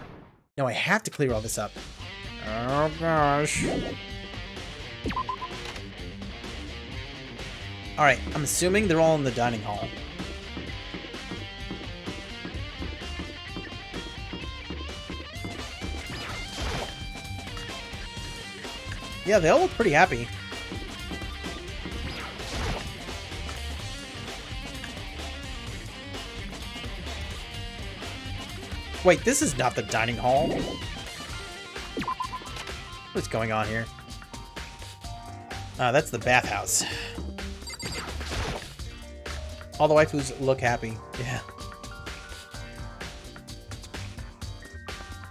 No, I have to clear all this up. Oh gosh. Alright, I'm assuming they're all in the dining hall. Yeah, they all look pretty happy. Wait, this is not the dining hall. What's going on here? That's the bathhouse. All the waifus look happy. Yeah.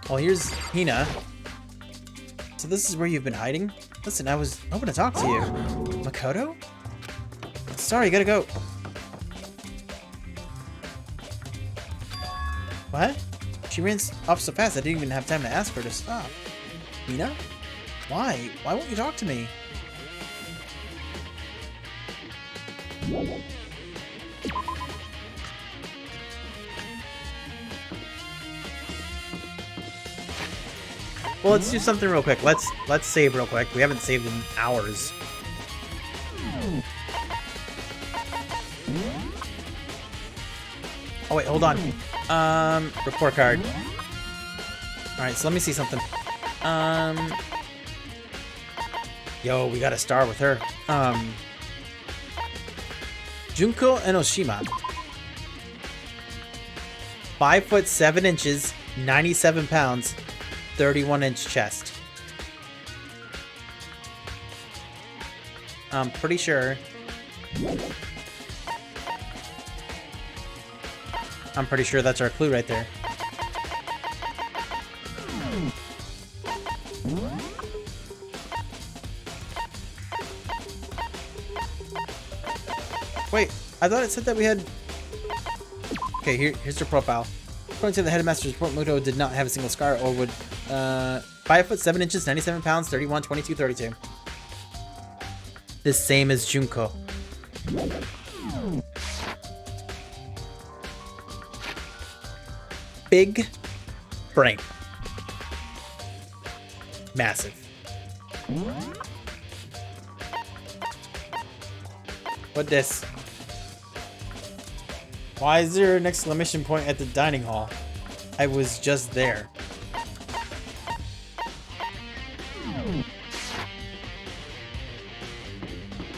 Well, here's Hina. So this is where you've been hiding? Listen, I was hoping to talk to you. Makoto? Sorry, gotta go. What? She ran off so fast I didn't even have time to ask her to stop. Hina? Why? Why won't you talk to me? Well, let's do something real quick. Let's save real quick. We haven't saved in hours. Oh wait, hold on. Report card. Alright, so let me see something. Yo, we got a star with her. Junko Enoshima. 5'7", 97 pounds, 31-inch chest. I'm pretty sure. I'm pretty sure that's our clue right there. Wait, I thought it said that we had... Okay, here's her profile. According to the headmaster's report, Muto did not have a single scar or would... 5'7", 97 pounds, 31, 22, 32. The same as Junko. Big brain. Massive. What this? Why is there an exclamation point at the dining hall? I was just there.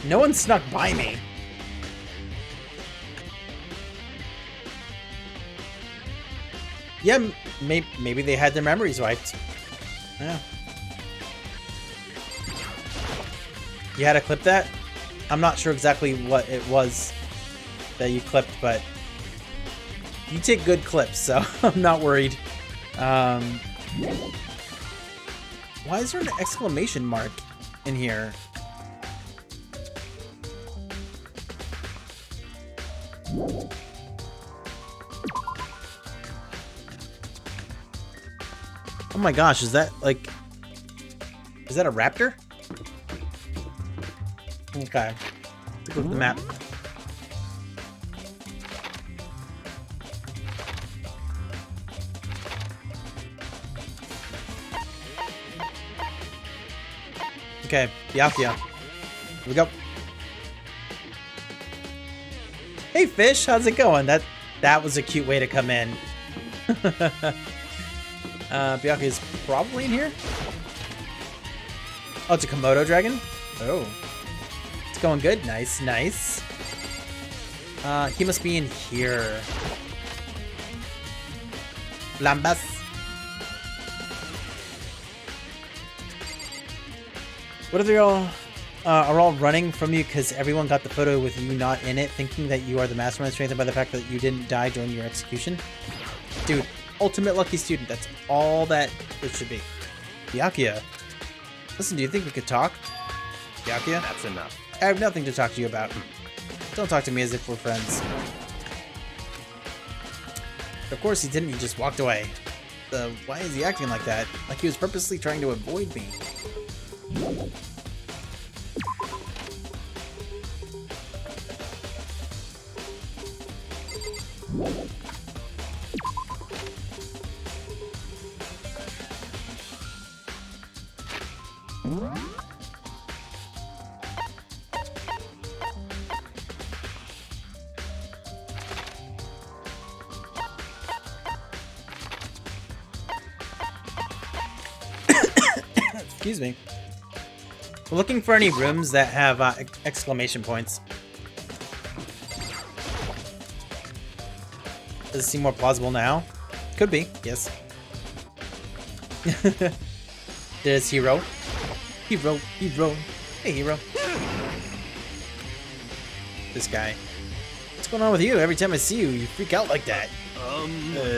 No one snuck by me. Yeah, maybe they had their memories wiped. Yeah. You had to clip that? I'm not sure exactly what it was that you clipped, but you take good clips, so I'm not worried. Why is there an exclamation mark in here? Oh my gosh, is that like... Is that a raptor? Okay. Let's look at the map. Okay, Byakuya. Here we go. Hey fish, how's it going? That was a cute way to come in. Byakuya is probably in here. Oh, it's a Komodo dragon? Oh. It's going good. Nice, nice. He must be in here. Lambas. What are they all... are all running from you because everyone got the photo with you not in it, thinking that you are the mastermind, strengthened by the fact that you didn't die during your execution? Dude, ultimate lucky student. That's all that it should be. Byakuya. Listen, do you think we could talk? Byakuya? That's enough. I have nothing to talk to you about. Don't talk to me as if we're friends. Of course he didn't, he just walked away. Why is he acting like that? Like he was purposely trying to avoid me. Excuse me. We're looking for any rooms that have exclamation points. Does it seem more plausible now? Could be, yes. There's Hero. Hero. Hey, Hero. This guy. What's going on with you? Every time I see you, you freak out like that.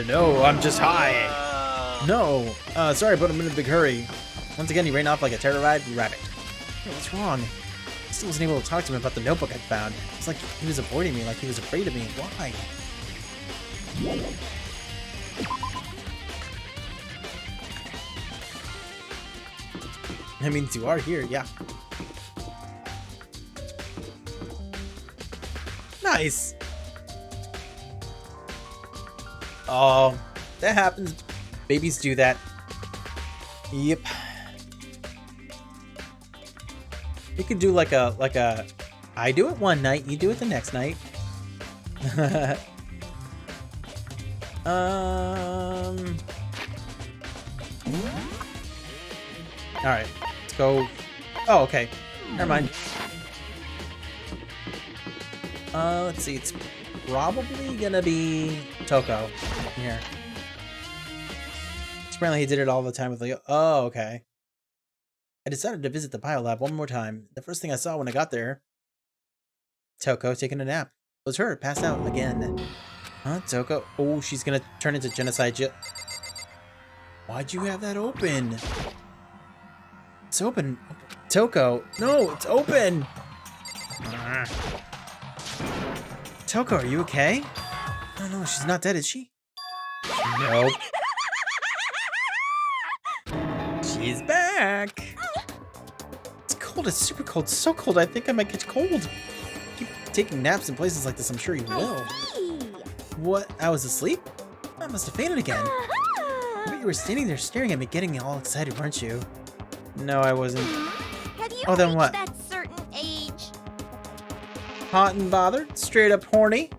No, I'm just high. No. Sorry, but I'm in a big hurry. Once again, he ran off like a terrorized rabbit. Hey, what's wrong? I still wasn't able to talk to him about the notebook I found. It's like he was avoiding me, like he was afraid of me. Why? I mean, you are here, yeah. Nice! Oh, that happens. Babies do that. Yep. You could do like a I do it one night, you do it the next night. Alright, let's go. Oh, okay. Never mind. Let's see, it's probably gonna be Toko here. Apparently he did it all the time with Leo. Oh, okay. I decided to visit the biolab one more time. The first thing I saw when I got there, Toko taking a nap. It was her, passed out again. Huh, Toko? Oh, she's gonna turn into genocide. Why'd you have that open? It's open. Toko, no, it's open. Toko, are you okay? Oh no, she's not dead, is she? Nope. She's back. It's cold. It's super cold. It's so cold. I think I might catch cold. Keep taking naps in places like this. I'm sure you will. What? I was asleep? I must have fainted again. I bet you were standing there staring at me, getting all excited, weren't you? No, I wasn't. Have you Oh, then reached what? that certain age? Hot and bothered? Straight up horny?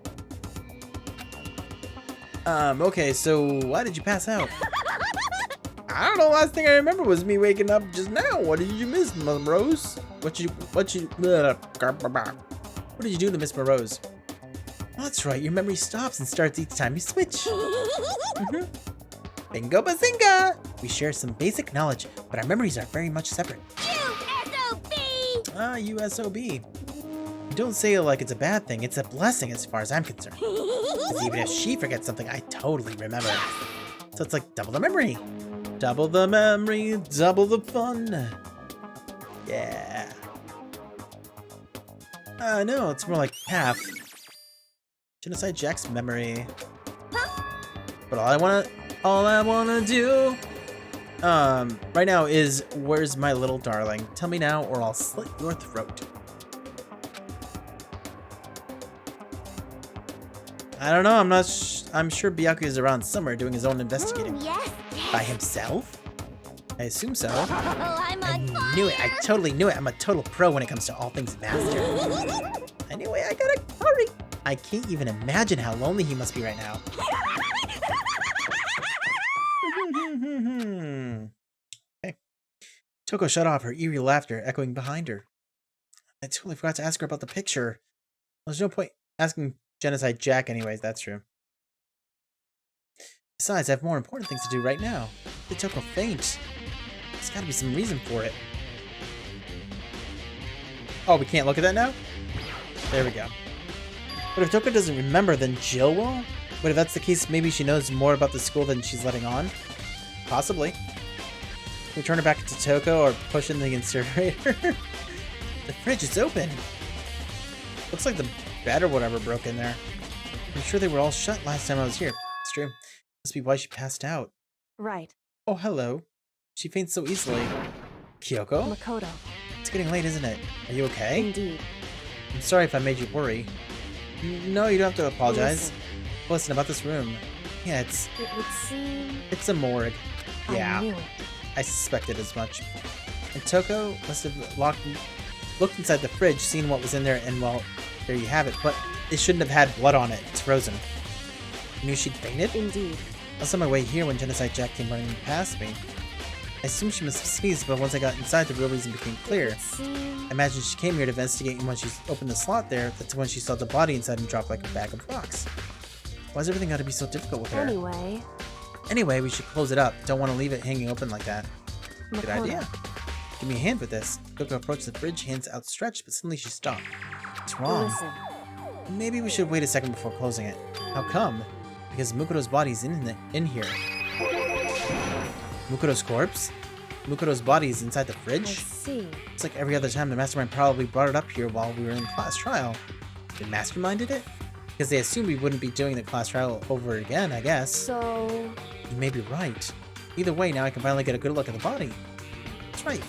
Okay, so why did you pass out? I don't know. Last thing I remember was me waking up just now. What did you miss, Miss Rose? What did you do to Miss Rose? Oh, that's right. Your memory stops and starts each time you switch. Bingo bazinga! We share some basic knowledge, but our memories are very much separate. USOB! Ah, USOB. Don't say it like it's a bad thing. It's a blessing as far as I'm concerned. 'Cause even if she forgets something, I totally remember. So it's like double the memory. Double the memory, double the fun. Yeah. No, it's more like half. Genocide Jack's memory. But all I wanna do, right now is, where's my little darling? Tell me now or I'll slit your throat. I don't know, I'm sure Byaku is around somewhere doing his own investigating. Yes, By himself? I assume so. Oh, I'm I on fire! knew it, I totally knew it. I'm a total pro when it comes to all things master. Anyway, I gotta hurry. I can't even imagine how lonely he must be right now. Okay. Toko shut off, her eerie laughter echoing behind her. I totally forgot to ask her about the picture. There's no point asking Genocide Jack anyways, that's true. Besides, I have more important things to do right now. Did Toko faint? There's gotta be some reason for it. Oh, we can't look at that now? There we go. But if Toko doesn't remember, then Jill will? But if that's the case, maybe she knows more about the school than she's letting on? Possibly. Can we turn her back to Toko or push in the incinerator? The fridge is open. Looks like the bed or whatever broke in there. I'm sure they were all shut last time I was here. It's true. Must be why she passed out. Right. Oh, hello. She faints so easily. Kyoko? Makoto. It's getting late, isn't it? Are you okay? Indeed. I'm sorry if I made you worry. No, you don't have to apologize. Listen, about this room. Yeah, It would seem... it's a morgue. I Yeah, knew it. I suspected as much. And Toko must have looked inside the fridge, seen what was in there, and well, there you have it. But it shouldn't have had blood on it. It's frozen. You knew she'd fainted? Indeed. I was on my way here when Genocide Jack came running past me. I assumed she must have sneezed, but once I got inside, the real reason became clear. I imagine she came here to investigate, and when she opened the slot there, that's when she saw the body inside and dropped like a bag of rocks. Why's everything got to be so difficult with her? Anyway, we should close it up. Don't want to leave it hanging open like that. Good idea. Give me a hand with this. Toko approached the fridge, hands outstretched, but suddenly she stopped. What's wrong? Listen. Maybe we should wait a second before closing it. How come? Because Mukoto's body's in here. Mukoto's corpse? Mukoto's body is inside the I fridge? see. It's like every other time the mastermind probably brought it up here while we were in class trial. They masterminded it? Because they assumed we wouldn't be doing the class trial over again, I guess. So... You may be right. Either way, now I can finally get a good look at the body. That's right.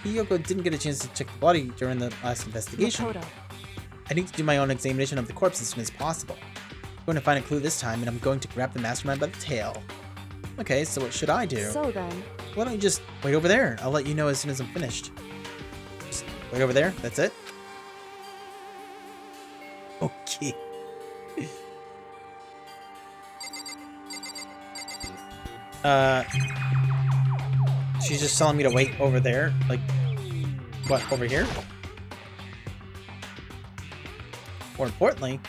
Hiyoko didn't get a chance to check the body during the last investigation. Makoto. I need to do my own examination of the corpse as soon as possible. I'm going to find a clue this time, and I'm going to grab the mastermind by the tail. Okay, so what should I do? So then... Why don't you just wait over there? I'll let you know as soon as I'm finished. Just wait over there? That's it? Okay. She's just telling me to wait over there? Like, what, over here? More importantly...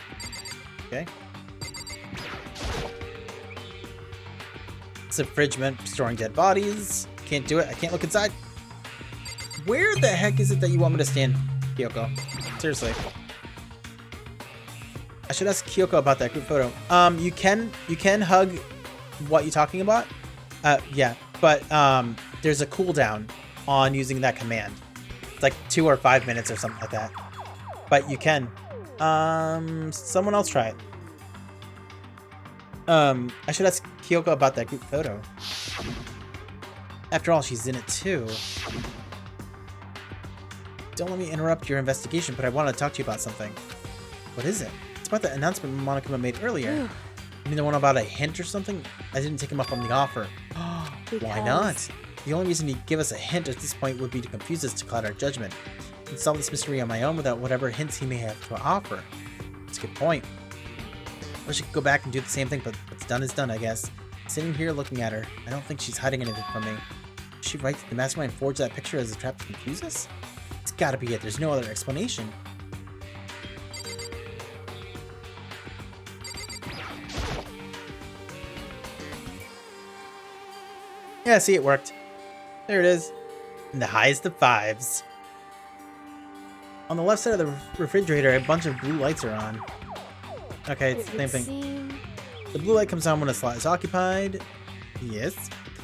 Okay. It's a fridge meant for storing dead bodies. Can't do it. I can't look inside. Where the heck is it that you want me to stand, Kyoko? Seriously. I should ask Kyoko about that group photo. You can hug what you're talking about. Yeah, but there's a cooldown on using that command. It's like 2 or 5 minutes or something like that. But you can. Someone else try it. I should ask Kyoko about that group photo. After all, she's in it too. Don't let me interrupt your investigation, but I want to talk to you about something. What is it? It's about the announcement Monokuma made earlier. You mean the one about a hint or something? I didn't take him up on the offer. Why not? The only reason he'd give us a hint at this point would be to confuse us to cloud our judgment. I can solve this mystery on my own without whatever hints he may have to offer. That's a good point. I wish I could go back and do the same thing, but what's done is done, I guess. Sitting here looking at her, I don't think she's hiding anything from me. Is she right that the mastermind forged that picture as a trap to confuse us? It's gotta be it. There's no other explanation. Yeah, see, it worked. There it is. In the highest of 5s. On the left side of the refrigerator, a bunch of blue lights are on. Okay, it's the same thing. Seem... The blue light comes on when a slot is occupied. Yes.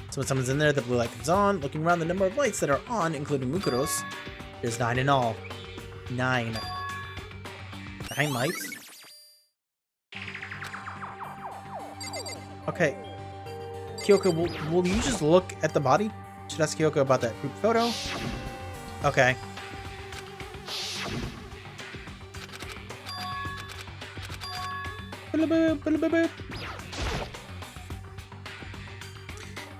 So when someone's in there, the blue light comes on. Looking around the number of lights that are on, including Mukuro's, there's 9 in all. 9. 9 lights? Okay. Kyoko, will you just look at the body? Should ask Kyoko about that group photo. Okay.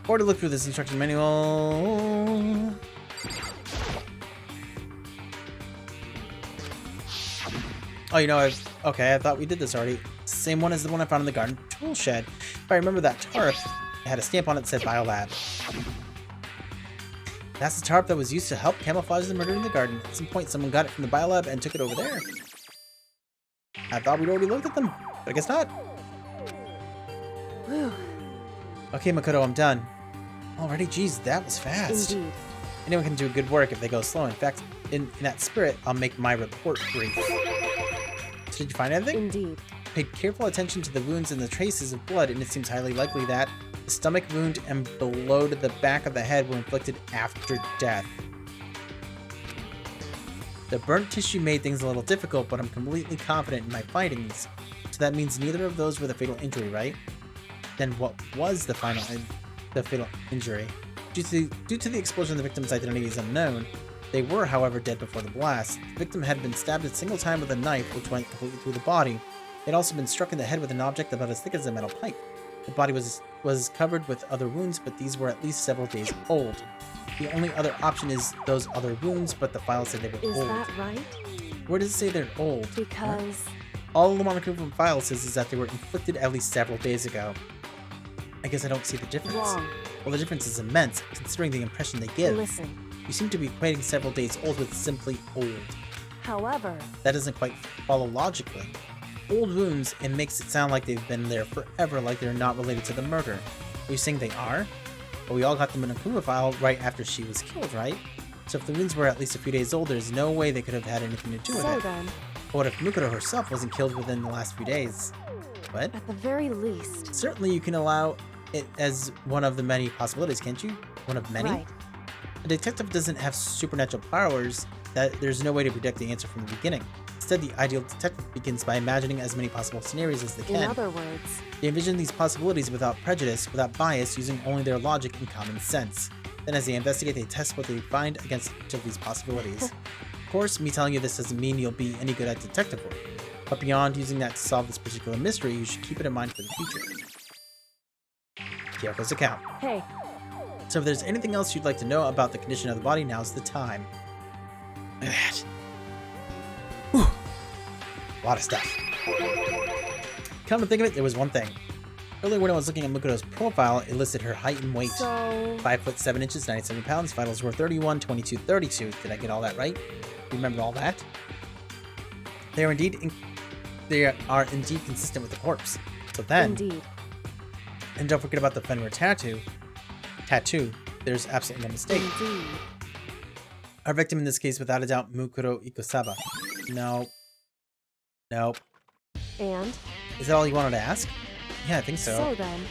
Or to look through this instruction manual. Oh, you know, I thought we did this already. Same one as the one I found in the garden tool shed. If I remember that tarp, it had a stamp on it that said Biolab. That's the tarp that was used to help camouflage the murder in the garden. At some point, someone got it from the Biolab and took it over there. I thought we'd already looked at them, but I guess not. Whew. Okay, Makoto, I'm done. Already? Geez, that was fast. Indeed. Anyone can do good work if they go slow. In fact, in that spirit, I'll make my report brief. So did you find anything? Indeed. Paid careful attention to the wounds and the traces of blood, and it seems highly likely that the stomach wound and below to the back of the head were inflicted after death. The burnt tissue made things a little difficult, but I'm completely confident in my findings. So that means neither of those were the fatal injury, right? Then what was the fatal injury? Due to the explosion, the victim's identity is unknown. They were, however, dead before the blast. The victim had been stabbed a single time with a knife, which went completely through the body. It had also been struck in the head with an object about as thick as a metal pipe. The body was covered with other wounds, but these were at least several days old. The only other option is those other wounds, but the file said they were Is old. that right? Where does it say they're old? Because... All the moniker from file says is that they were inflicted at least several days ago. I guess I don't see the difference. Wrong. Well, the difference is immense, considering the impression they give. Listen. You seem to be equating several days old with simply old. However... That doesn't quite follow logically. Old wounds, it makes it sound like they've been there forever, like they're not related to the murder. Are you saying they are? But we all got them in a Kuma file right after she was killed, right? So if the wounds were at least a few days old, there's no way they could have had anything to do with So it. then... But what if Mukuro herself wasn't killed within the last few days? What? At the very least... Certainly you can allow it as one of the many possibilities, can't you? One of many? Right. A detective doesn't have supernatural powers, that there's no way to predict the answer from the beginning. Instead, the ideal detective begins by imagining as many possible scenarios as they can. In other words... They envision these possibilities without prejudice, without bias, using only their logic and common sense. Then as they investigate, they test what they find against each of these possibilities. Of course, me telling you this doesn't mean you'll be any good at detective work. But beyond using that to solve this particular mystery, you should keep it in mind for the future. Kyoko's account. Hey, So if there's anything else you'd like to know about the condition of the body, now's the time. Look at that. Whew. A lot of stuff. Come to think of it, there was one thing. Earlier when I was looking at Mukoto's profile, it listed her height and weight. so... 5 foot 7 inches, 97 pounds, vitals were 31, 22, 32. Did I get all that right? Remember all that? They are indeed consistent with the corpse. So then, Indeed. and don't forget about the Fenrir tattoo. There's absolutely no mistake. Indeed. Our victim in this case, without a doubt, Mukuro Ikosaba. No. Nope. And? Is that all you wanted to ask? Yeah, I think so. So then...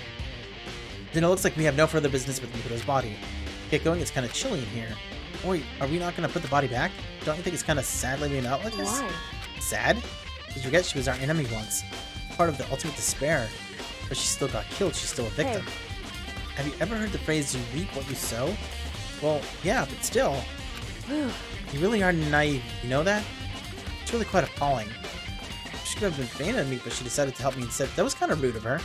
Then it looks like we have no further business with Mukuro's body. Get going, it's kind of chilly in here. Wait, are we not going to put the body back? Don't you think it's kind of sad leaving it out like this? Why? Sad? Because you forget she was our enemy once. Part of the ultimate despair. But she still got killed, she's still a victim. Hey. Have you ever heard the phrase, you reap what you sow? Well, yeah, but still. Whew. You really are naive, you know that? It's really quite appalling. She could have been fan of me, but she decided to help me instead. That was kind of rude of her.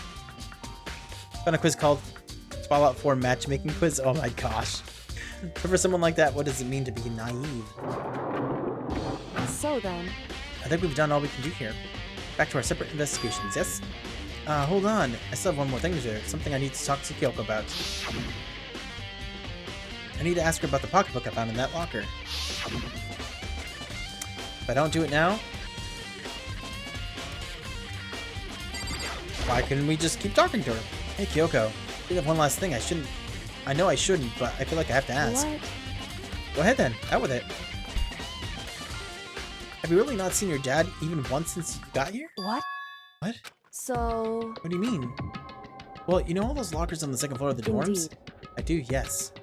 Found a quiz called Fallout 4 Matchmaking Quiz. Oh my gosh. For someone like that, what does it mean to be naive? So then... I think we've done all we can do here. Back to our separate investigations, yes? Hold on. I still have one more thing to do. Something I need to talk to Kyoko about. I need to ask her about the pocketbook I found in that locker. If I don't do it now... why couldn't we just keep talking to her? Hey Kyoko, I did have one last thing. I know I shouldn't, but I feel like I have to ask. What? Go ahead then. Out with it. Have you really not seen your dad even once since you got here? What? What? So... What do you mean? Well, you know all those lockers on the second floor of the dorms? Indeed. I do, yes.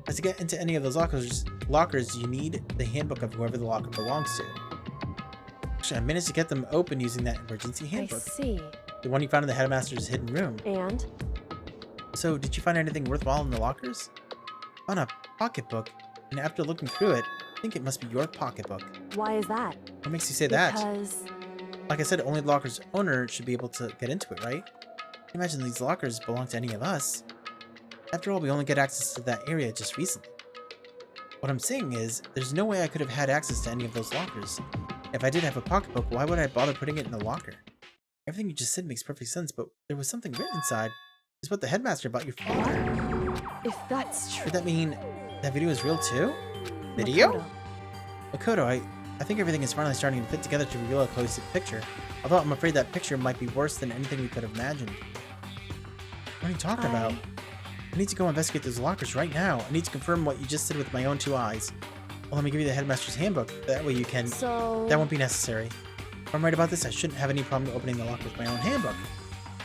As to get into any of those lockers, you need the handbook of whoever the locker belongs to. Actually, I managed to get them open using that emergency I handbook. see. The one you found in the headmaster's hidden room. And? So, did you find anything worthwhile in the lockers? Found a pocketbook, and after looking through it, I think it must be your pocketbook. Why is that? What makes you say that? Because... Like I said, only the locker's owner should be able to get into it, right? Imagine these lockers belong to any of us. After all, we only get access to that area just recently. What I'm saying is, there's no way I could have had access to any of those lockers. If I did have a pocketbook, why would I bother putting it in the locker? Everything you just said makes perfect sense, but there was something written inside. It's about the headmaster about your father. if that's true... Would that mean that video is real too? Video? Makoto. Makoto, I think everything is finally starting to fit together to reveal a cohesive picture. Although I'm afraid that picture might be worse than anything we could have imagined. What are you talking about? I need to go investigate those lockers right now. I need to confirm what you just said with my own 2 eyes. Well, let me give you the headmaster's handbook. That way you can... So... That won't be necessary. If I'm right about this, I shouldn't have any problem opening the locker with my own handbook.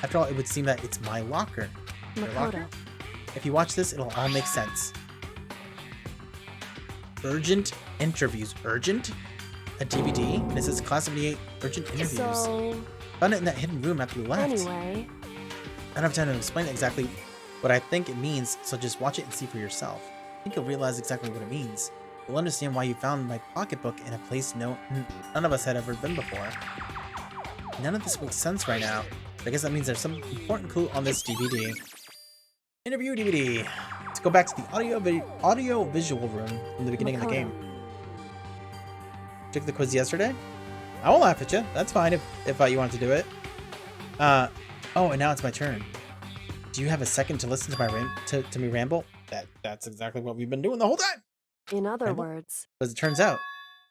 After all, it would seem that it's my locker. Your Makoto. locker? If you watch this, it'll all make sense. Urgent interviews. Urgent? A DVD? And it says Class 78 Urgent Interviews. So... Found it in that hidden room after you left. Anyway... I don't have time to explain exactly what I think it means, so just watch it and see for yourself. I think you'll realize exactly what it means. You'll understand why you found my pocketbook in a place none of us had ever been before. None of this makes sense right now, but I guess that means there's some important clue on this DVD. Interview DVD. Let's go back to the audio-visual room from the beginning of the game. Took the quiz yesterday? I won't laugh at you. That's fine if you want to do it. Oh, and now it's my turn. Do you have a second to listen to my to me ramble? That's exactly what we've been doing the whole time. In other Ramble? words... As it turns out,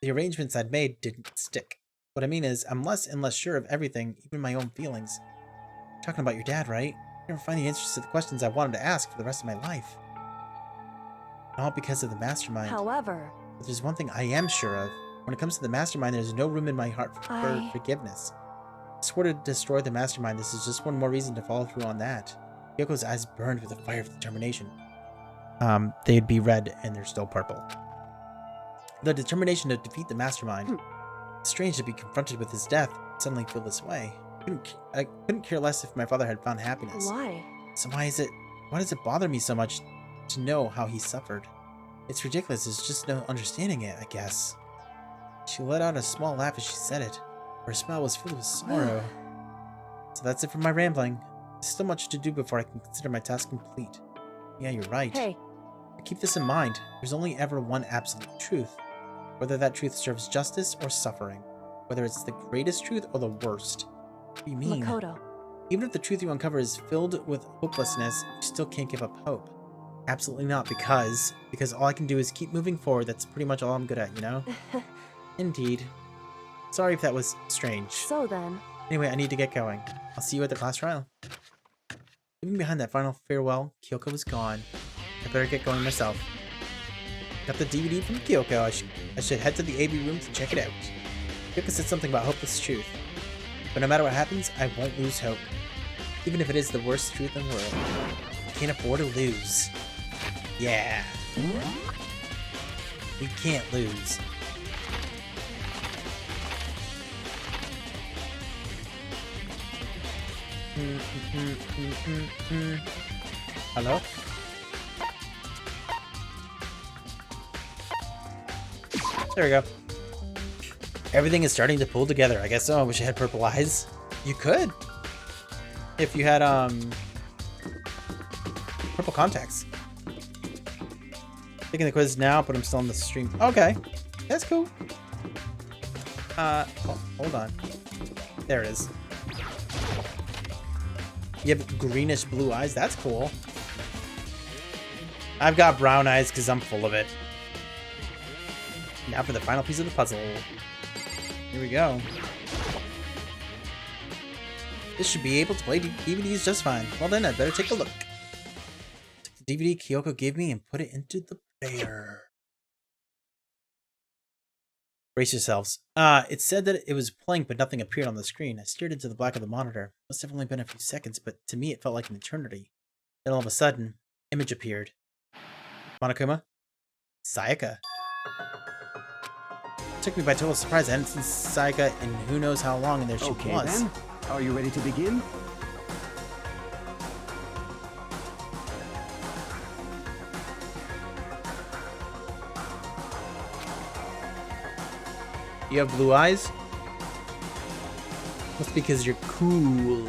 the arrangements I'd made didn't stick. What I mean is, I'm less and less sure of everything, even my own feelings. You're talking about your dad, right? I never find the answers to the questions I wanted to ask for the rest of my life. All because of the mastermind. However... But there's one thing I am sure of. When it comes to the mastermind, there's no room in my heart for forgiveness. I swore to destroy the mastermind. This is just one more reason to follow through on that. Yoko's eyes burned with a fire of determination. They'd be red and they're still purple. The determination to defeat the mastermind. It's strange to be confronted with his death and suddenly feel this way. I couldn't care less if my father had found happiness. Why? So why does it bother me so much to know how he suffered? It's ridiculous, there's just no understanding it, I guess. She let out a small laugh as she said it. Her smile was filled with sorrow. So that's it for my rambling. There's still much to do before I can consider my task complete. Yeah, you're right. Hey. But keep this in mind. There's only ever one absolute truth. Whether that truth serves justice or suffering. Whether it's the greatest truth or the worst. What do you mean? Makoto. Even if the truth you uncover is filled with hopelessness, you still can't give up hope. Absolutely not, because all I can do is keep moving forward. That's pretty much all I'm good at, you know? Indeed. Sorry if that was strange. So then... Anyway, I need to get going. I'll see you at the class trial. Leaving behind that final farewell, Kyoko was gone. I better get going myself. Got the DVD from Kyoko. I should head to the AV room to check it out. Kyoko said something about hopeless truth. But no matter what happens, I won't lose hope. Even if it is the worst truth in the world. I can't afford to lose. Yeah. We can't lose. Hello? There we go. Everything is starting to pull together. I guess so. I wish I had purple eyes. You could. If you had, purple contacts. Taking the quiz now, but I'm still on the stream. Okay. That's cool. Oh, hold on. There it is. You have greenish blue eyes. That's cool. I've got brown eyes because I'm full of it. Now for the final piece of the puzzle. Here we go. This should be able to play DVDs just fine. Well then, I'd better take a look. DVD Kyoko gave me and put it into the player. Brace yourselves. It said that it was playing, but nothing appeared on the screen. I stared into the black of the monitor. Must have only been a few seconds, but to me it felt like an eternity. Then all of a sudden, image appeared. Monokuma? Sayaka. It took me by total surprise. I hadn't seen Sayaka in who knows how long, and there she Okay, was. then. Are you ready to begin? You have blue eyes? Must be because you're cool.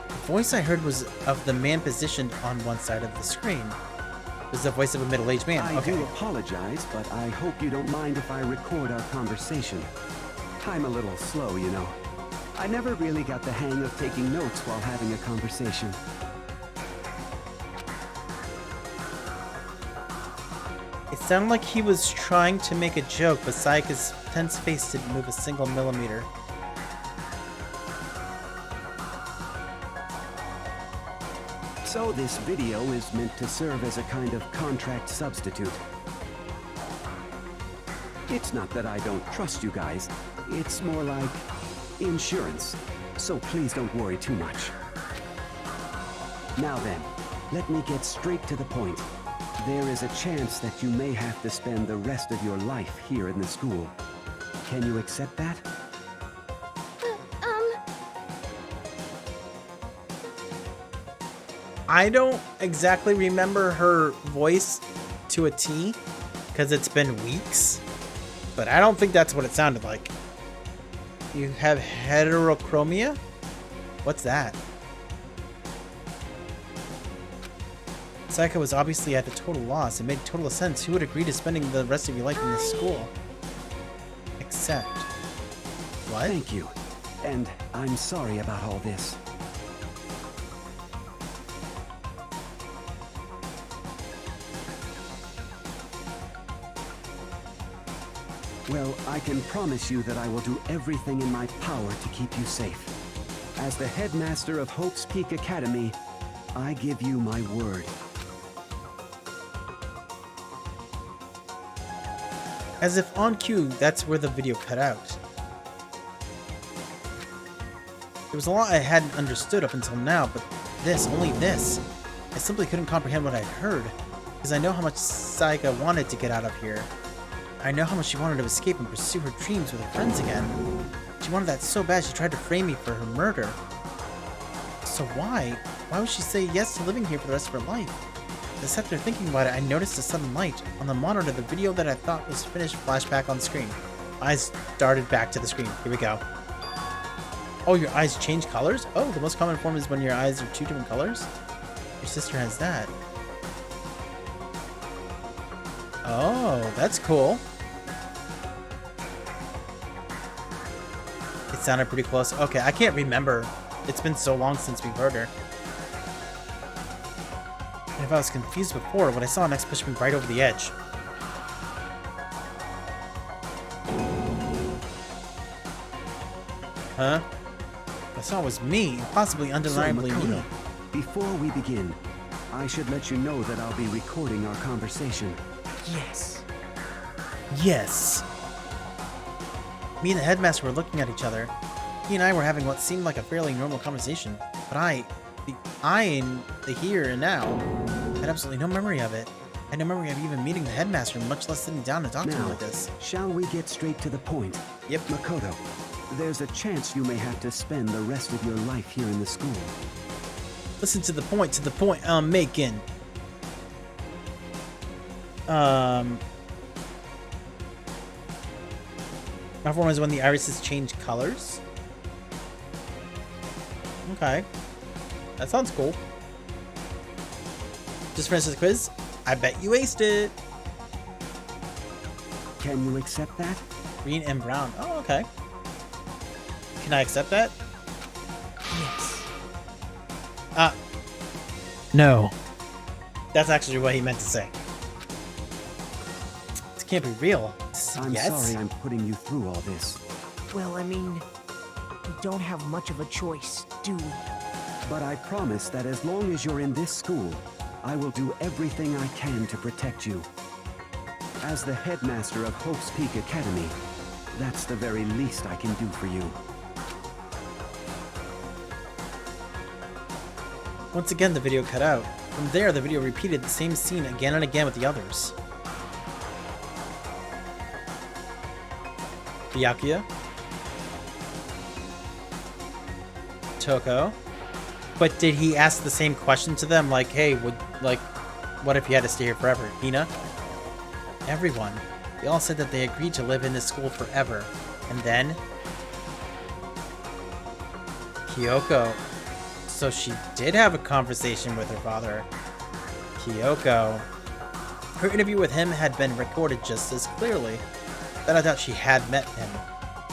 The voice I heard was of the man positioned on one side of the screen. It was the voice of a middle-aged man. I Okay. do apologize, but I hope you don't mind if I record our conversation. I'm a little slow, you know. I never really got the hang of taking notes while having a conversation. It sounded like he was trying to make a joke, but Sayaka's tense face didn't move a single millimeter. So this video is meant to serve as a kind of contract substitute. It's not that I don't trust you guys. It's more like insurance. So please don't worry too much. Now then, let me get straight to the point. There is a chance that you may have to spend the rest of your life here in the school. Can you accept that? I don't exactly remember her voice to a T, because it's been weeks, but I don't think that's what it sounded like. You have heterochromia? What's that? Sayaka was obviously at a total loss. It made total sense. Who would agree to spending the rest of your life in this school? Except... What? Thank you. And I'm sorry about all this. Well, I can promise you that I will do everything in my power to keep you safe. As the headmaster of Hope's Peak Academy, I give you my word. As if on cue, that's where the video cut out. There was a lot I hadn't understood up until now, but this, only this. I simply couldn't comprehend what I'd heard, because I know how much Sayaka wanted to get out of here. I know how much she wanted to escape and pursue her dreams with her friends again. She wanted that so bad she tried to frame me for her murder. So why? Why would she say yes to living here for the rest of her life? As I sat there thinking about it, I noticed a sudden light. On the monitor, the video that I thought was finished flashed back on the screen. Eyes darted back to the screen. Here we go. Oh, your eyes change colors? Oh, the most common form is when your eyes are two different colors? Your sister has that. Oh, that's cool. It sounded pretty close. Okay, I can't remember. It's been so long since we've heard her. And if I was confused before, what I saw next pushed me right over the edge. Huh? What I saw was me, possibly undeniably So, me. Makoto, before we begin, I should let you know that I'll be recording our conversation. Yes. Yes. Me and the headmaster were looking at each other. He and I were having what seemed like a fairly normal conversation, but I in the here and now, had absolutely no memory of it. I had no memory of even meeting the headmaster, much less sitting down and talking to him Now, like this. shall we get straight to the point? Yep. Makoto, there's a chance you may have to spend the rest of your life here in the school. Listen to the point I'm making. My form is when the irises change colors. Okay. That sounds cool. Just finished the quiz. I bet you aced it. Can you accept that? Green and brown. Oh, okay. Can I accept that? Yes. No. That's actually what he meant to say. This can't be real. I'm Yes? sorry I'm putting you through all this. Well, I mean, we don't have much of a choice, do we? But I promise that as long as you're in this school, I will do everything I can to protect you. As the headmaster of Hope's Peak Academy, that's the very least I can do for you. Once again, the video cut out. From there, the video repeated the same scene again and again with the others. Byakuya. Toko. But did he ask the same question to them? Like, hey, what if you had to stay here forever? Hina? Everyone. They all said that they agreed to live in this school forever. And then... Kyoko. So she did have a conversation with her father. Kyoko. Her interview with him had been recorded just as clearly. Without a doubt, she had met him.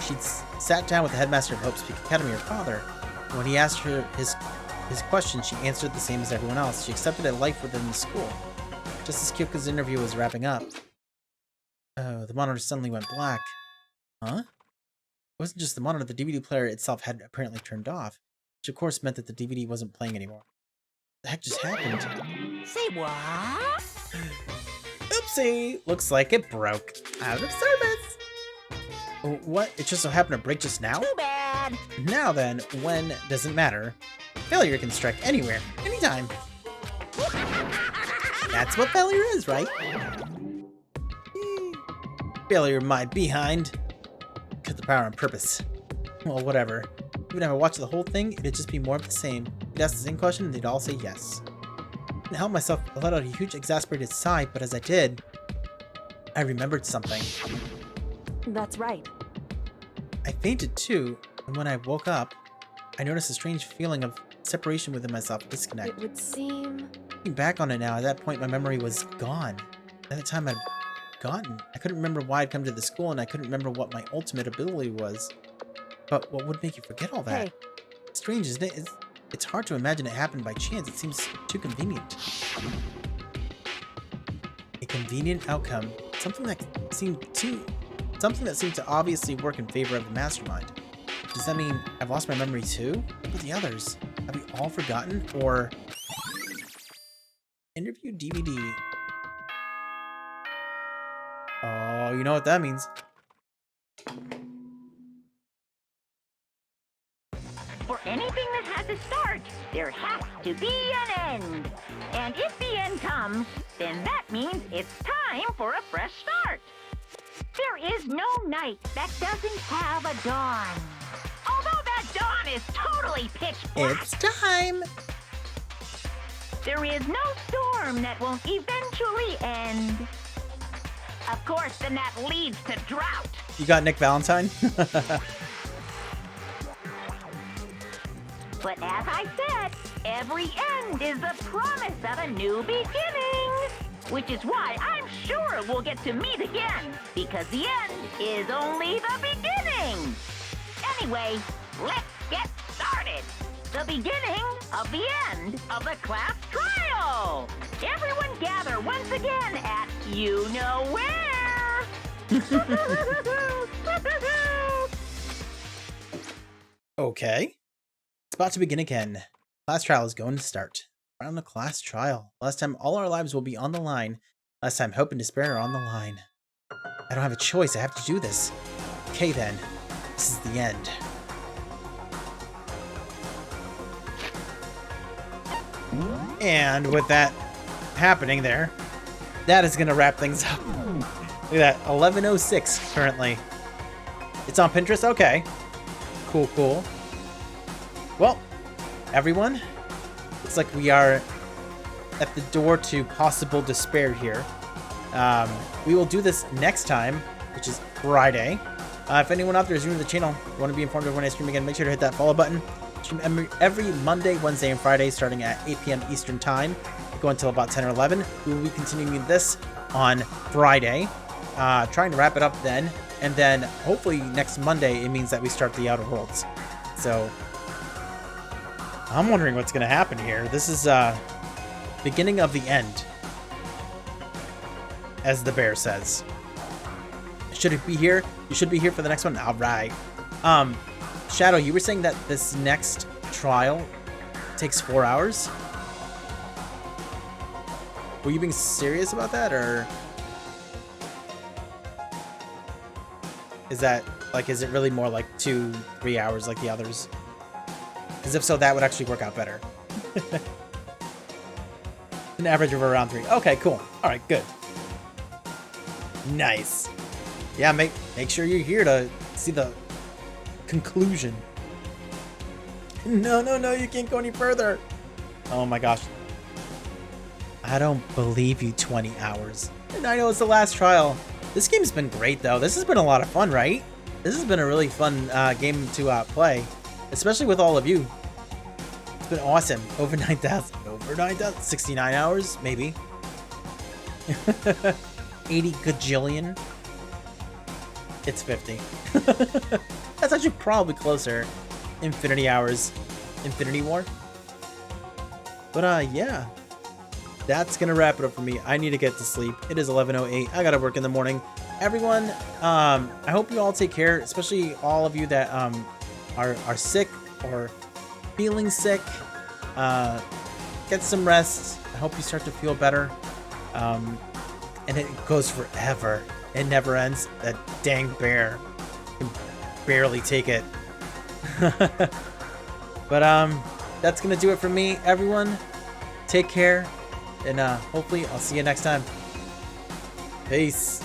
She'd sat down with the headmaster of Hope's Peak Academy, her father. And when he asked her his question, she answered the same as everyone else. She accepted a life within the school. Just as Kyoko's interview was wrapping up. Oh, the monitor suddenly went black. Huh? It wasn't just the monitor, the DVD player itself had apparently turned off. Which of course meant that the DVD wasn't playing anymore. What the heck just happened? Say what? Oopsie! Looks like it broke. Out of service! Oh, what? It just so happened to break just now? Too bad. Now then, when doesn't matter. Failure can strike anywhere, anytime. That's what failure is, right? Failure my behind. Cut the power on purpose. Well, whatever. Even if I watched the whole thing, it'd just be more of the same. You'd ask the same question and they'd all say yes. I couldn't help myself, I let out a huge exasperated sigh, but as I did, I remembered something. That's right. I fainted too, and when I woke up, I noticed a strange feeling of separation within myself, disconnect. It would seem... Looking back on it now, at that point my memory was gone. At the time I'd forgotten. I couldn't remember why I'd come to the school, and I couldn't remember what my ultimate ability was. But what would make you forget all that? Hey. Strange, isn't it? It's hard to imagine it happened by chance. It seems too convenient. A convenient outcome. Something that seemed to obviously work in favor of the mastermind. Does that mean I've lost my memory too? What about the others? Have we all forgotten? Or... Interview DVD. Oh, you know what that means. For anything that has a start, there has to be an end. And if the end comes, then that means it's time for a fresh start. There is no night that doesn't have a dawn. Although that dawn is totally pitch black. It's time! There is no storm that won't eventually end. Of course, then that leads to drought. You got Nick Valentine? But as I said, every end is the promise of a new beginning. Which is why I'm sure we'll get to meet again. Because the end is only the beginning. Anyway, let's get started. The beginning of the end of the class trial. Everyone gather once again at you-know-where. Okay. It's about to begin again. Class trial is going to start. Round the class trial. Last time, all our lives will be on the line. Last time, hope and despair are on the line. I don't have a choice. I have to do this. Okay then. This is the end. And with that happening there, that is going to wrap things up. Look at that. 11:06 currently. It's on Pinterest? Okay. Cool, cool. Well, everyone, looks like we are at the door to possible despair here. We will do this next time, which is Friday. If anyone out there is new to the channel, want to be informed of when I stream again, make sure to hit that follow button. Stream every Monday, Wednesday, and Friday starting at 8 p.m. Eastern Time. Go until about 10 or 11. We will be continuing this on Friday. Trying to wrap it up then. And then hopefully next Monday, it means that we start the Outer Worlds. So I'm wondering what's going to happen here. This is beginning of the end, as the bear says. Should it be here? You should be here for the next one. All right. Shadow, you were saying that this next trial takes 4 hours? Were you being serious about that, or is that like, is it really more like 2-3 hours like the others? Because if so, that would actually work out better. An average of around 3. Okay, cool. All right, good. Nice. Yeah, make sure you're here to see the conclusion. No, you can't go any further. Oh my gosh. I don't believe you, 20 hours. And I know it's the last trial. This game's been great, though. This has been a lot of fun, right? This has been a really fun game to play, especially with all of you. It's been awesome. Over 9,000. Over 9,000? 69 hours? Maybe. 80 gajillion. It's 50. That's actually probably closer. Infinity hours. Infinity War. But yeah. That's gonna wrap it up for me. I need to get to sleep. It is 11:08. I gotta work in the morning. Everyone, I hope you all take care, especially all of you that are sick or feeling sick. Get some rest. I hope you start to feel better. And it goes forever. It never ends. That dang bear can barely take it. But that's gonna do it for me. Everyone, take care. And hopefully I'll see you next time. Peace.